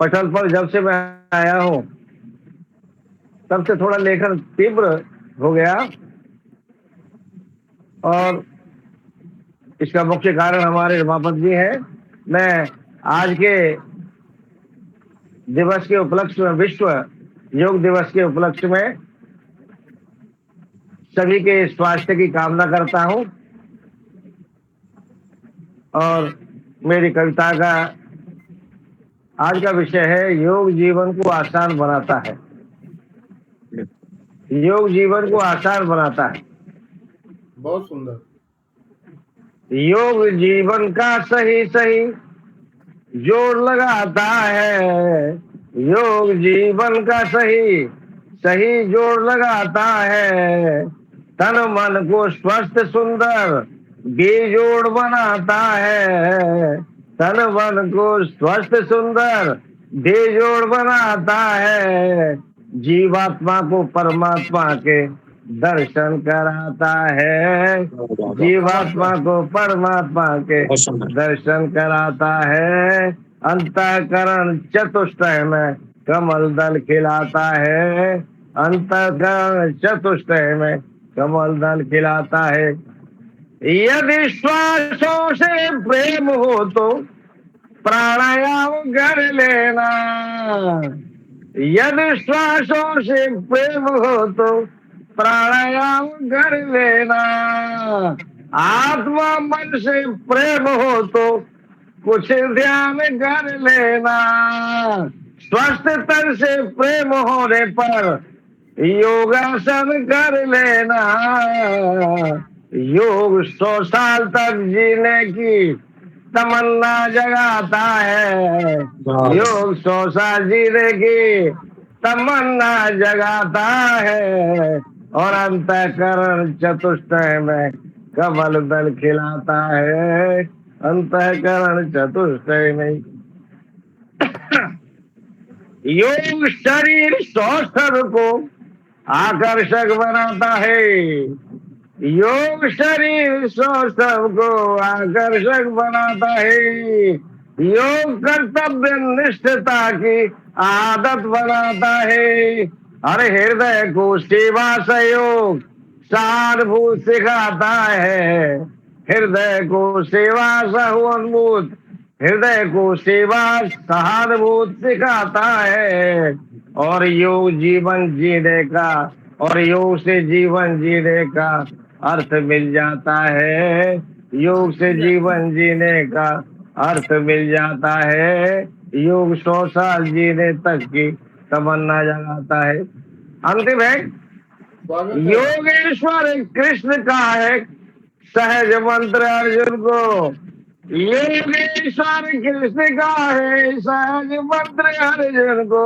पटल पर जब से मैं आया हूँ तब से थोड़ा लेखन तीव्र हो गया और इसका मुख्य कारण हमारे रमापत जी हैं। मैं आज के दिवस के उपलक्ष्य में, विश्व योग दिवस के उपलक्ष्य में सभी के स्वास्थ्य की कामना करता हूँ और मेरी कविता का आज का विषय है योग जीवन को आसान बनाता है। योग जीवन को आसान बनाता है। बहुत सुंदर। योग जीवन का सही सही जोड़ लगाता है। योग जीवन का सही सही जोड़ लगाता है। तन मन को स्वस्थ सुंदर बेजोड़ बनाता है। तन मन को स्वस्थ सुंदर बेजोड़ बनाता है। जीवात्मा को परमात्मा के दर्शन कराता है। जीवात्मा को परमात्मा के बहुत सुंदर। दर्शन कराता है। अंतःकरण चतुष्टय में कमल दल खिलाता है। अंतःकरण चतुष्टय में कमल दल खिलाता है। यदि श्वासों से प्रेम हो तो प्राणायाम कर लेना। यदि श्वासों से प्रेम हो तो प्राणायाम कर लेना। आत्मा मन से प्रेम हो तो कुछ ध्यान कर लेना। स्वस्थ तन से प्रेम होने पर योगासन कर लेना। योग 100 साल तक जीने की तमन्ना जगाता है। योग 100 साल जीने की तमन्ना जगाता है। और अंतःकरण चतुष्टय में कमल दल खिलाता है। अंतःकरण चतुष्टय में योग शरीर शौष्ठव को आकर्षक बनाता है। योग शरीर शौष्ठव को आकर्षक बनाता है। योग कर्तव्य निष्ठता की आदत बनाता है। अरे हृदय को सेवा सहयोग सहानुभूत सिखाता है। हृदय को सेवा सहानुभूत हृदय को सेवा सहानुभूत सिखाता है। और योग जीवन जीने का और योग से जीवन जीने का अर्थ मिल जाता है। योग से जीवन जीने का अर्थ मिल जाता है। योग 100 साल जीने तक की तमन्ना जगाता है। अंतिम है, योगेश्वर कृष्ण का है सहज मंत्र अर्जुन को। योगेश्वर कृष्ण का है सहज मंत्र अर्जुन को।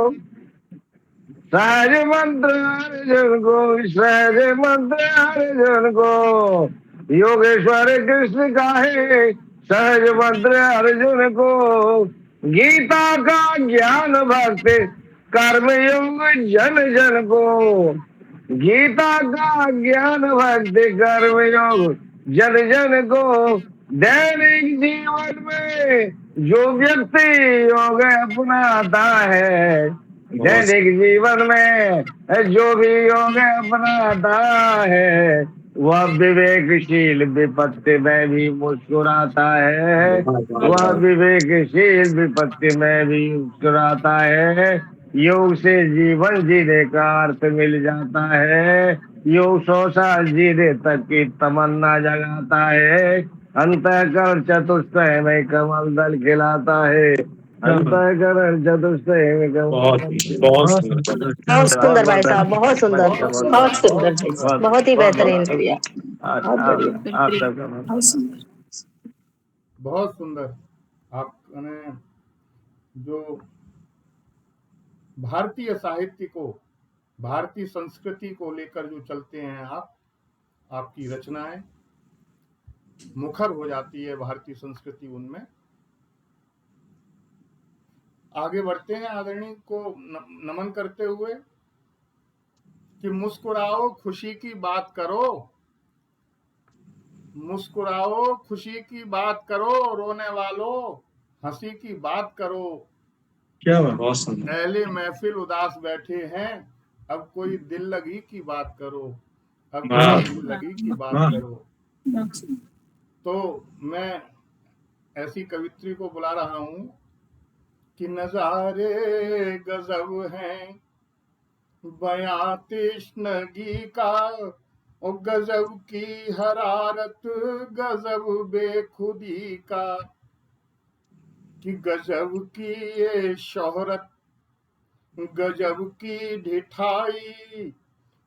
सहज मंत्र अर्जुन को, सहज मंत्र अर्जुन को। योगेश्वर कृष्ण का है सहज मंत्र अर्जुन को। गीता का ज्ञान भक्ति कर्म योग जन जन को। गीता का ज्ञान भक्ति कर्म योग जन जन को। दैनिक जीवन में जो व्यक्ति योग अपनाता है, दैनिक जीवन में जो भी योग अपनाता है, वह विवेकशील विपत्ति में भी मुस्कुराता है। वह विवेकशील विपत्ति में भी मुस्कुराता है। योग से जीवन जीने का अर्थ मिल जाता है। योग 100 साल जीने तक की तमन्ना जगाता है। अंतःकरण चतुष्टय में कमल दल खिलाता है। अंतःकरण चतुष्टय में बहुत सुंदर। बहुत सुंदर भाई साहब, बहुत सुंदर, बहुत सुंदर भाई साहब, बहुत ही बेहतरीन भैया, बहुत बढ़िया। आप सबका बहुत सुंदर। बहुत सुंदर। आपने जो भारतीय साहित्य को, भारतीय संस्कृति को लेकर जो चलते हैं आपकी रचनाएं मुखर हो जाती है भारतीय संस्कृति उनमें। आगे बढ़ते हैं आदरणीय को नमन करते हुए कि मुस्कुराओ खुशी की बात करो, मुस्कुराओ खुशी की बात करो, रोने वालों हंसी की बात करो। क्या बात। बहुत सुंदर। अहले महफिल उदास बैठे हैं, अब कोई दिल लगी की बात करो, अब कोई दिल लगी की बात करो। तो मैं ऐसी कवित्री को बुला रहा हूं कि नजारे गजब हैं बयां तश्नगी का, और गजब की हरारत गजब बेखुदी का, कि गजब की ये शोहरत गजब की ढिठाई,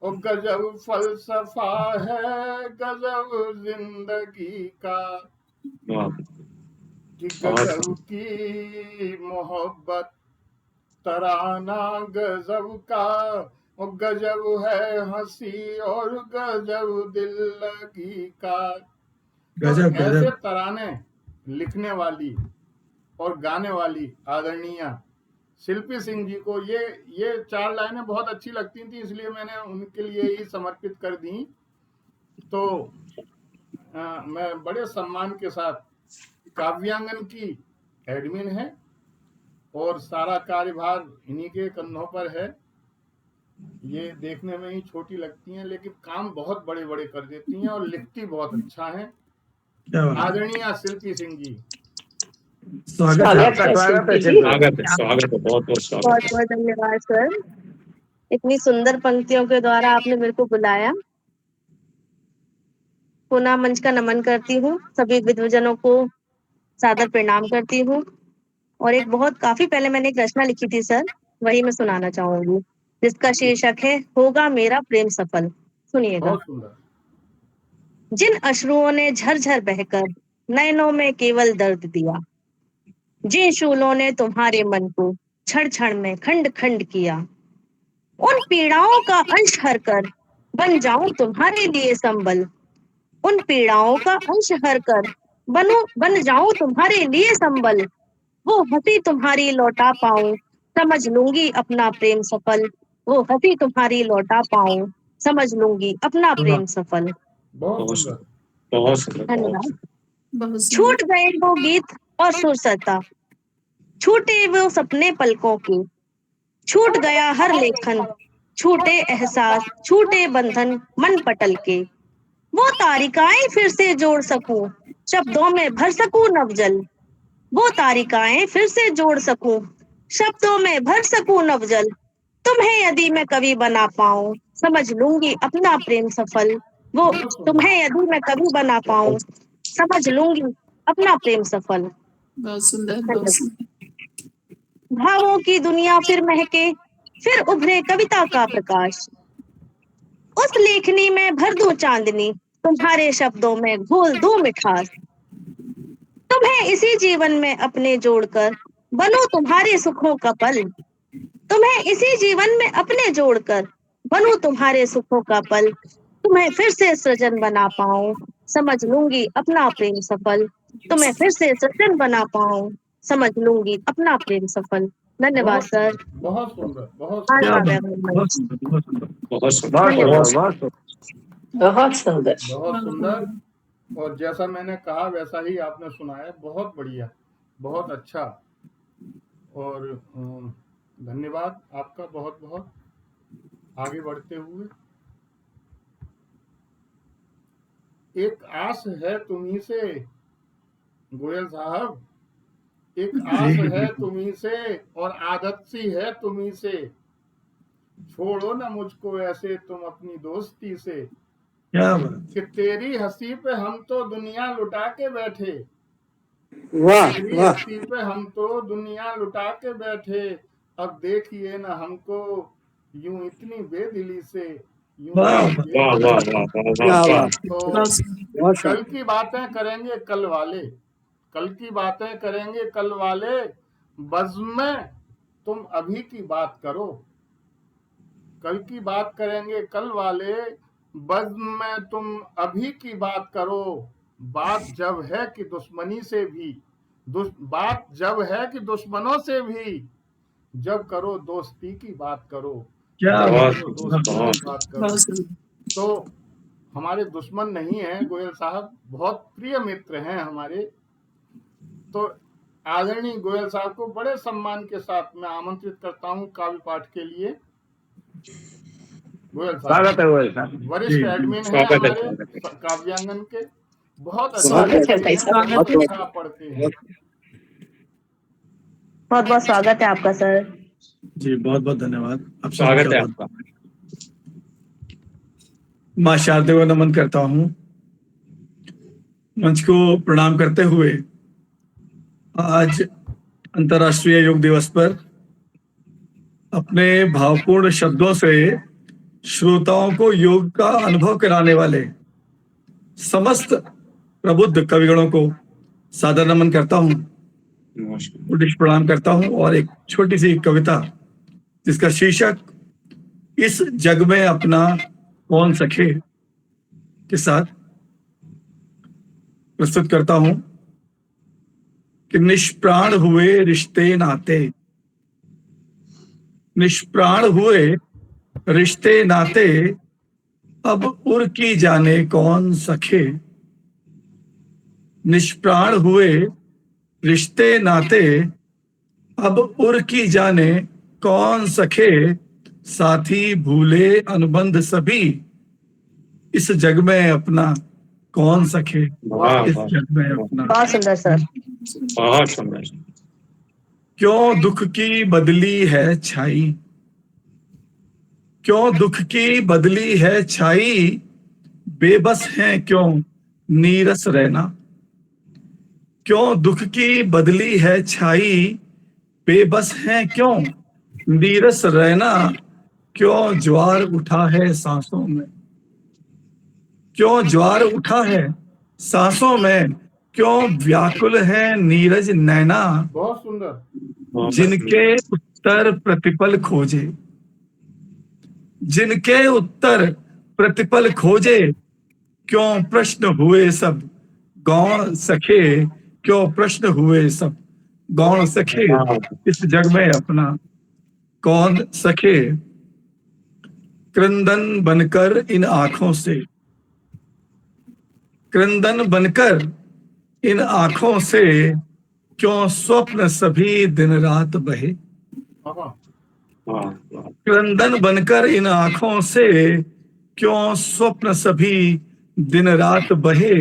और गजब फलसफा है गजब जिंदगी का, कि गजब की मोहब्बत तराना गजब का, और गजब है हंसी और गजब दिल लगी का। गजब ऐसे गजब। तराने लिखने वाली और गाने वाली आदरणीय शिल्पी सिंह जी को ये 4 लाइनें बहुत अच्छी लगती थी, इसलिए मैंने उनके लिए ही समर्पित कर दी। तो मैं बड़े सम्मान के साथ, काव्यांगन की एडमिन है और सारा कार्यभार इन्हीं के कंधों पर है। ये देखने में ही छोटी लगती हैं लेकिन काम बहुत बड़े बड़े कर देती हैं और लिखती बहुत अच्छा है। आदरणीय शिल्पी सिंह जी, स्वागत है। स्वागत है, बहुत बहुत स्वागत। बहुत बहुत धन्यवाद सर, इतनी सुंदर पंक्तियों के द्वारा आपने मेरे को बुलाया। पुनः मंच का नमन करती हूँ, सभी विद्वजनों को सादर प्रणाम करती हूँ। और एक बहुत काफी पहले मैंने एक रचना लिखी थी सर, वही मैं सुनाना चाहूंगी, जिसका शीर्षक है होगा मेरा प्रेम सफल। सुनिएगा। बहुत सुंदर। जिन अश्रुओं ने झरझर बहकर नैनों में केवल दर्द दिया, जिन शूलों ने तुम्हारे मन को क्षण क्षण में खंड खंड किया, उन पीड़ाओं का अंश हरकर बन जाऊं तुम्हारे लिए संबल, उन पीड़ाओं का अंश हरकर बन जाऊं तुम्हारे लिए संबल, वो हंसी तुम्हारी लौटा पाऊं समझ लूंगी अपना प्रेम सफल, वो हंसी तुम्हारी लौटा पाऊं समझ लूंगी अपना प्रेम सफल। बहुत सुंदर। बहुत सुंदर। धन्यवाद। बहुत सुंदर। छूट गए वो गीत और सुरसता, छूटे वो सपने पलकों के, छूट गया हर लेखन, छूटे एहसास, छूटे बंधन मन पटल के, वो तारिकाएं फिर से जोड़ सकूं शब्दों में भर सकूं नवजल, वो तारिकाएं फिर से जोड़ सकूं शब्दों में भर सकूं नवजल, तुम्हें यदि मैं कवि बना पाऊं समझ लूंगी अपना प्रेम सफल, वो तुम्हें यदि मैं कवि बना पाऊं समझ लूंगी अपना प्रेम सफल। बहुत सुंदर, बहुत सुंदर। भावों की दुनिया फिर महके, फिर उभरे कविता का प्रकाश, उस लेखनी में भर दूं चांदनी, तुम्हारे शब्दों में घोल दूं मिठास, तुम्हें इसी जीवन में अपने जोड़कर बनूं तुम्हारे सुखों का पल, तुम्हें इसी जीवन में अपने जोड़कर बनूं तुम्हारे सुखों का पल, तुम्हें फिर से सृजन बना पाऊं समझ लूंगी अपना प्रेम सफल, तुम्हें फिर से सृजन बना पाऊं समझ लूंगी अपना प्रेम सफल। धन्यवाद सर। बहुत सुंदर। बहुत आज सुंदर। काव्यांगन मंच। बहुत सुंदर, बहुत सुंदर। बहुत सुंदर। धन्यवाद। बहुत सुंदर। बहुत सुंदर। और जैसा मैंने कहा वैसा ही आपने सुनाया। बहुत बढ़िया, बहुत अच्छा। और धन्यवाद आपका बहुत बहुत। आगे बढ़ते हुए, एक आस है तुम्ही से गोयल साहब, एक आस है तुम्ही से और आदत सी है तुम्ही से, छोड़ो ना मुझको ऐसे तुम अपनी दोस्ती से, क्या बात। कि तेरी हंसी पे हम तो दुनिया लुटा के बैठे, वाह तेरी वाह। हंसी पे हम तो दुनिया लुटा के बैठे, अब देखिए ना हमको यूं इतनी बेदिली से, यूं वाह, इतनी वाह वाह बेदिली वाह से। वाह वाह वाह। तो बहुत सुंदर। बहुत कल की बातें करेंगे कल वाले, कल की बातें करेंगे कल वाले, बज़्म में तुम अभी की बात करो, कल की बात करेंगे कल वाले, बज़्म में तुम अभी की बात करो, बात जब है कि दुश्मनी से भी, बात जब है कि दुश्मनों से भी, जब करो दोस्ती की बात करो, क्या जब बात। करो दोस्ती की बात करो। बहुत सुंदर। तो हमारे दुश्मन नहीं हैं गोयल साहब, बहुत प्रिय मित्र हैं हमारे। तो आदरणीय गोयल साहब को बड़े सम्मान के साथ मैं आमंत्रित करता हूं काव्य पाठ के लिए। गोयल साहब स्वागत है गोयल साहब। वरिष्ठ जी, एडमिन हैं स्वागत है, हमारे स्वागत है। काव्यांगन के, बहुत स्वागत अच्छे है, लिखते हैं, स्वागत बहुत है। अच्छा पढ़ते हैं। बहुत बहुत स्वागत है आपका सर। जी, बहुत बहुत धन्यवाद। आप स्वागत सबका है बहुत- आपका। माँ शारदे को नमन करता हूँ। मंच को प्रणाम करते हुए आज अंतर्राष्ट्रीय योग दिवस पर अपने भावपूर्ण शब्दों से श्रोताओं को योग का अनुभव कराने वाले समस्त प्रबुद्ध कविगणों को सादर नमन करता हूँ, नमस्कार। प्रणाम करता हूँ। और एक छोटी सी कविता जिसका शीर्षक इस जग में अपना कौन सखे के साथ प्रस्तुत करता हूं कि निष्प्राण हुए रिश्ते नाते, निष्प्राण हुए रिश्ते नाते, अब उर की जाने कौन सखे, निष्प्राण हुए रिश्ते नाते, अब उर की जाने कौन सखे, साथी भूले अनुबंध सभी, इस जग में अपना कौन सखे, वाह इस वाह, जग में अपना। बहुत सुंदर सर। बहुत सुंदर। क्यों दुख की बदली है छाई, क्यों दुख की बदली है छाई, बेबस हैं क्यों नीरस रहना। क्यों दुख की बदली है छाई, बेबस है क्यों नीरस रहना। क्यों ज्वार उठा है सांसों में, क्यों ज्वार उठा है सांसों में। क्यों व्याकुल है नीरज नैना। बहुत सुंदर। जिनके उत्तर प्रतिपल खोजे, जिनके उत्तर प्रतिपल खोजे। क्यों प्रश्न हुए सब गौण सखे, क्यों प्रश्न हुए सब गौण सखे। इस जग में अपना कौन सखे। क्रंदन बनकर इन आंखों से, क्रंदन बनकर इन आंखों से। क्यों स्वप्न सभी दिन रात बहे। क्रंदन बनकर इन आंखों से। क्यों स्वप्न सभी दिन रात बहे।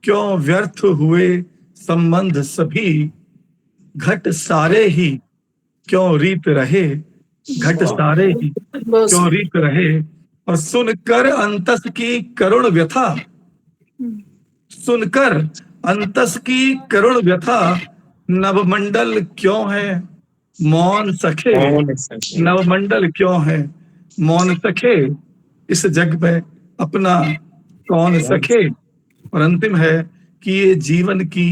क्यों व्यर्थ हुए संबंध सभी, घट सारे ही क्यों रीत रहे। घट सारे ही क्यों रीत रहे। और सुनकर अंतस की करुण व्यथा, सुनकर अंतस की करुण व्यथा। नवमंडल क्यों है मौन सखे, नवमंडल क्यों है मौन सखे। इस जग में अपना कौन सखे। और अंतिम है कि ये जीवन की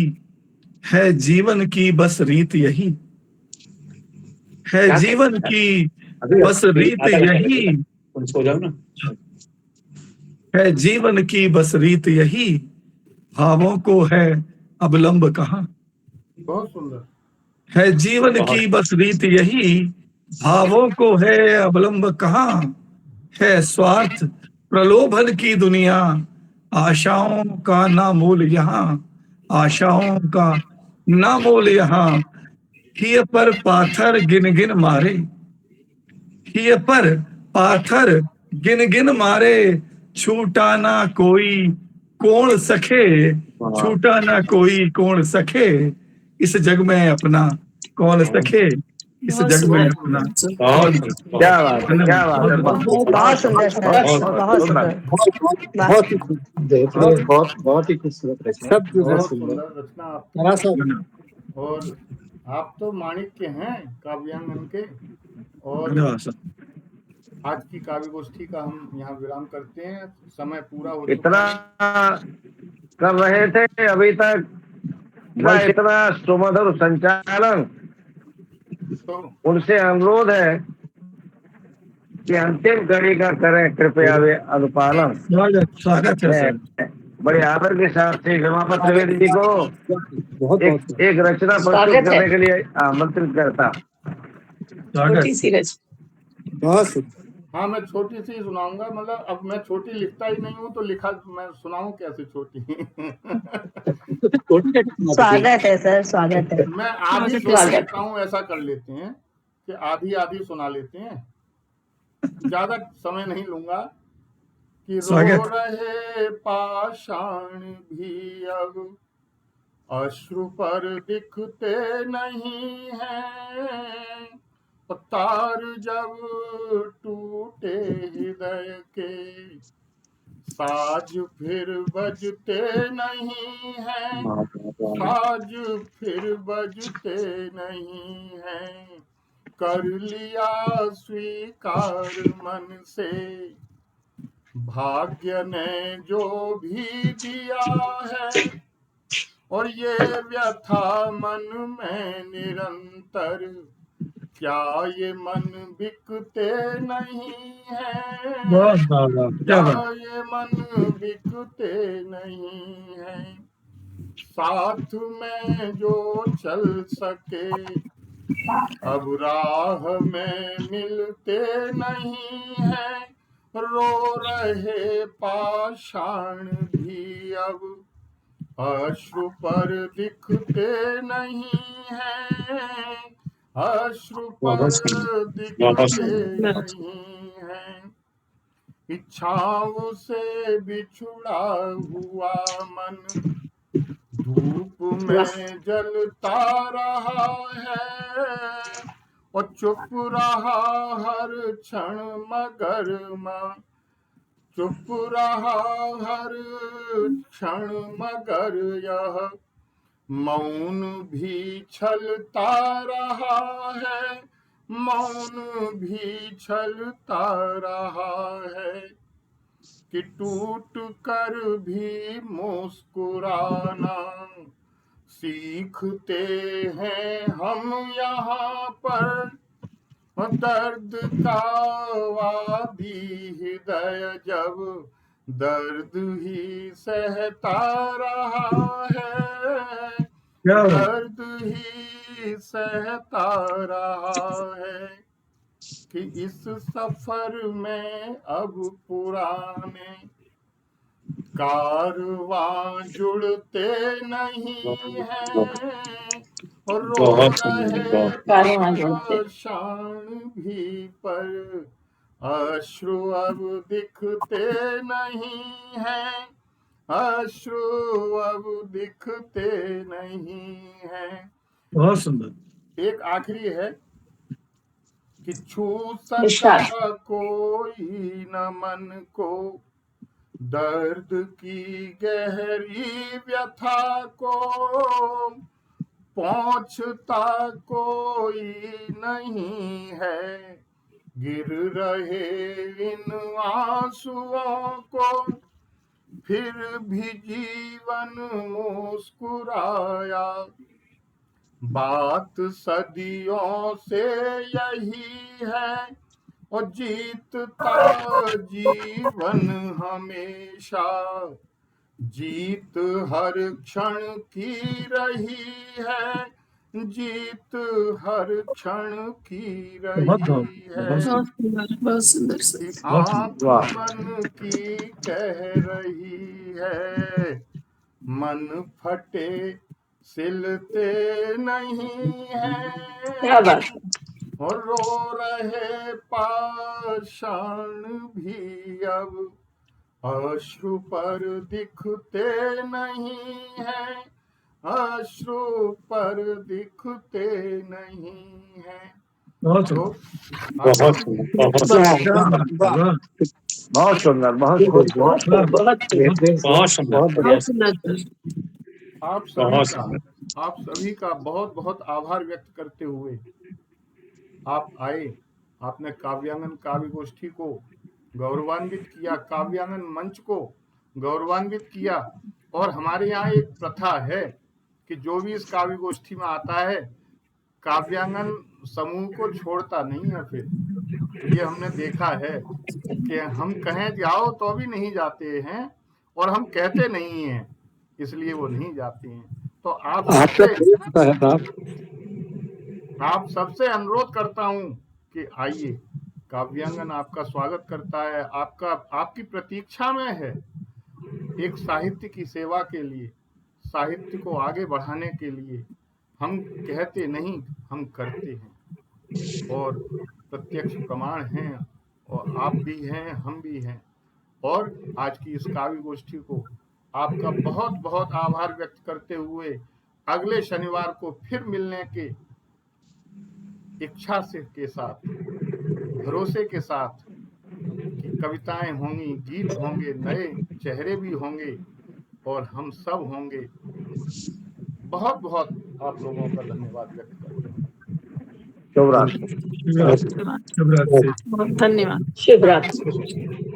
है, जीवन की बस रीत यही है, जीवन की बस रीत यही है, जीवन की बस रीत यही। भावों को है अवलंब कहाँ, बहुत सुंदर। है जीवन की बस रीत यही। भावों को है अवलंब कहाँ, है स्वार्थ प्रलोभन की दुनिया। आशाओं का ना मोल यहाँ, आशाओं का ना मोल यहाँ। हिय पर पाथर गिन गिन मारे, हिय पर पाथर गिन गिन मारे। छूटा ना कोई कौन सखे, छूटा ना कोई कौन सखे। इस जग में अपना कौन सखे, इस जग में अपना कौन। क्या बात है, क्या बात है। बहुत सुंदर सर, बहुत सुंदर। बहुत ही बेहतरीन, बहुत ही खूबसूरत रचना। बहुत सुंदर। सुंदर रचना आपकी। और आप तो माणिक्य हैं काव्यांगन के। और धन्यवाद सर। आज की काव्य गोष्ठी का हम यहाँ विराम करते हैं, समय पूरा हो चुका इतना है। कर रहे थे अभी तक, इतना सुमधुर संचालन। तो उनसे अनुरोध है कि अंतिम घड़ी का करें कृपया वे अनुपालन। स्वागत है सर। बड़े आदर के साथ श्री रमापति त्रिवेदी जी को एक रचना प्रस्तुत करने के लिए आमंत्रित करता। छोटी सी हाँ, मैं छोटी सी सुनाऊंगा। मतलब अब मैं छोटी लिखता ही नहीं हूँ तो लिखा मैं सुनाऊं कैसे छोटी। स्वागत है सर, स्वागत है। मैं आधी सुना लेता हूँ, ऐसा कर लेते हैं कि आधी आधी सुना लेते हैं, ज्यादा समय नहीं लूंगा। कि रो रहे पाषाण भी अब अश्रु पर दिखते नहीं हैं। तार जब टूटे हृदय के साज फिर बजते नहीं हैं, साज फिर बजते नहीं हैं। कर लिया स्वीकार मन से भाग्य ने जो भी दिया है। और ये व्यथा मन में निरंतर, क्या ये मन बिकते नहीं है, क्या ये मन बिकते नहीं है। साथ में जो चल सके अब राह में मिलते नहीं है। रो रहे पाषाण भी अब अश्रु पर दिखते नहीं हैं, अश्रु पर दिखते नहीं हैं। इच्छाओं से बिछुड़ा हुआ मन धूप में जलता रहा है। और चुप रहा हर क्षण मगर चुप रहा हर क्षण मगर यह मौन भी छलता रहा है, मौन भी छलता रहा है कि टूट कर भी मुस्कुराना सीखते हैं हम यहाँ पर। दर्द का वादी हृदय जब दर्द ही सहता रहा है, दर्द ही सहता रहा है कि इस सफर में अब पुराने कारवां जुड़ते नहीं हैं और रो रहे शान भी पर अश्रु अब दिखते नहीं हैं, अश्रु अब दिखते नहीं हैं। बहुत सुंदर। एक आखिरी है कि छू सका कोई न मन को दर्द की गहरी व्यथा को, पहुंचता कोई नहीं है गिर रहे इन आंसुओं को। फिर भी जीवन मुस्कुराया, बात सदियों से यही है और जीतता जीवन हमेशा, जीत हर क्षण की रही है, जीत हर क्षण की रही है। बहुत सुंदर आंख मन की कह रही है मन फटे सिलते नहीं है और रो रहे पाषाण भी अब अश्रु पर दिखते नहीं हैं, अश्रु पर दिखते नहीं हैं। बहुत तो सुंदर, बहुत सुंदर, बहुत आप सभी का बहुत बहुत आभार व्यक्त करते हुए आप आए, आपने काव्यांगन काव्य गोष्ठी को गौरवान्वित किया, काव्यांगन मंच को गौरवान्वित किया। और हमारे यहाँ एक प्रथा है कि जो भी इस काव्य गोष्ठी में आता है काव्यांगन समूह को छोड़ता नहीं है। फिर ये हमने देखा है कि हम कहें जाओ तो भी नहीं जाते हैं और हम कहते नहीं हैं इसलिए वो नहीं जाते हैं। तो आप सबसे अनुरोध करता हूं कि आइए, काव्यांगन आपका स्वागत करता है, आपकी प्रतीक्षा में है एक साहित्य की सेवा के लिए, साहित्य को आगे बढ़ाने के लिए। हम कहते नहीं, हम करते हैं और प्रत्यक्ष प्रमाण हैं और आप भी हैं, हम भी हैं। और आज की इस काव्य गोष्ठी को आपका बहुत बहुत आभार व्यक्त करते हुए अगले शनिवार को फिर मिलने के इच्छा से के साथ, भरोसे के साथ कि कविताएं होंगी, गीत होंगे, नए चेहरे भी होंगे और हम सब होंगे। बहुत बहुत आप लोगों का धन्यवाद व्यक्त करते हैं। शुभ रात्रि। धन्यवाद। शुभ रात्रि।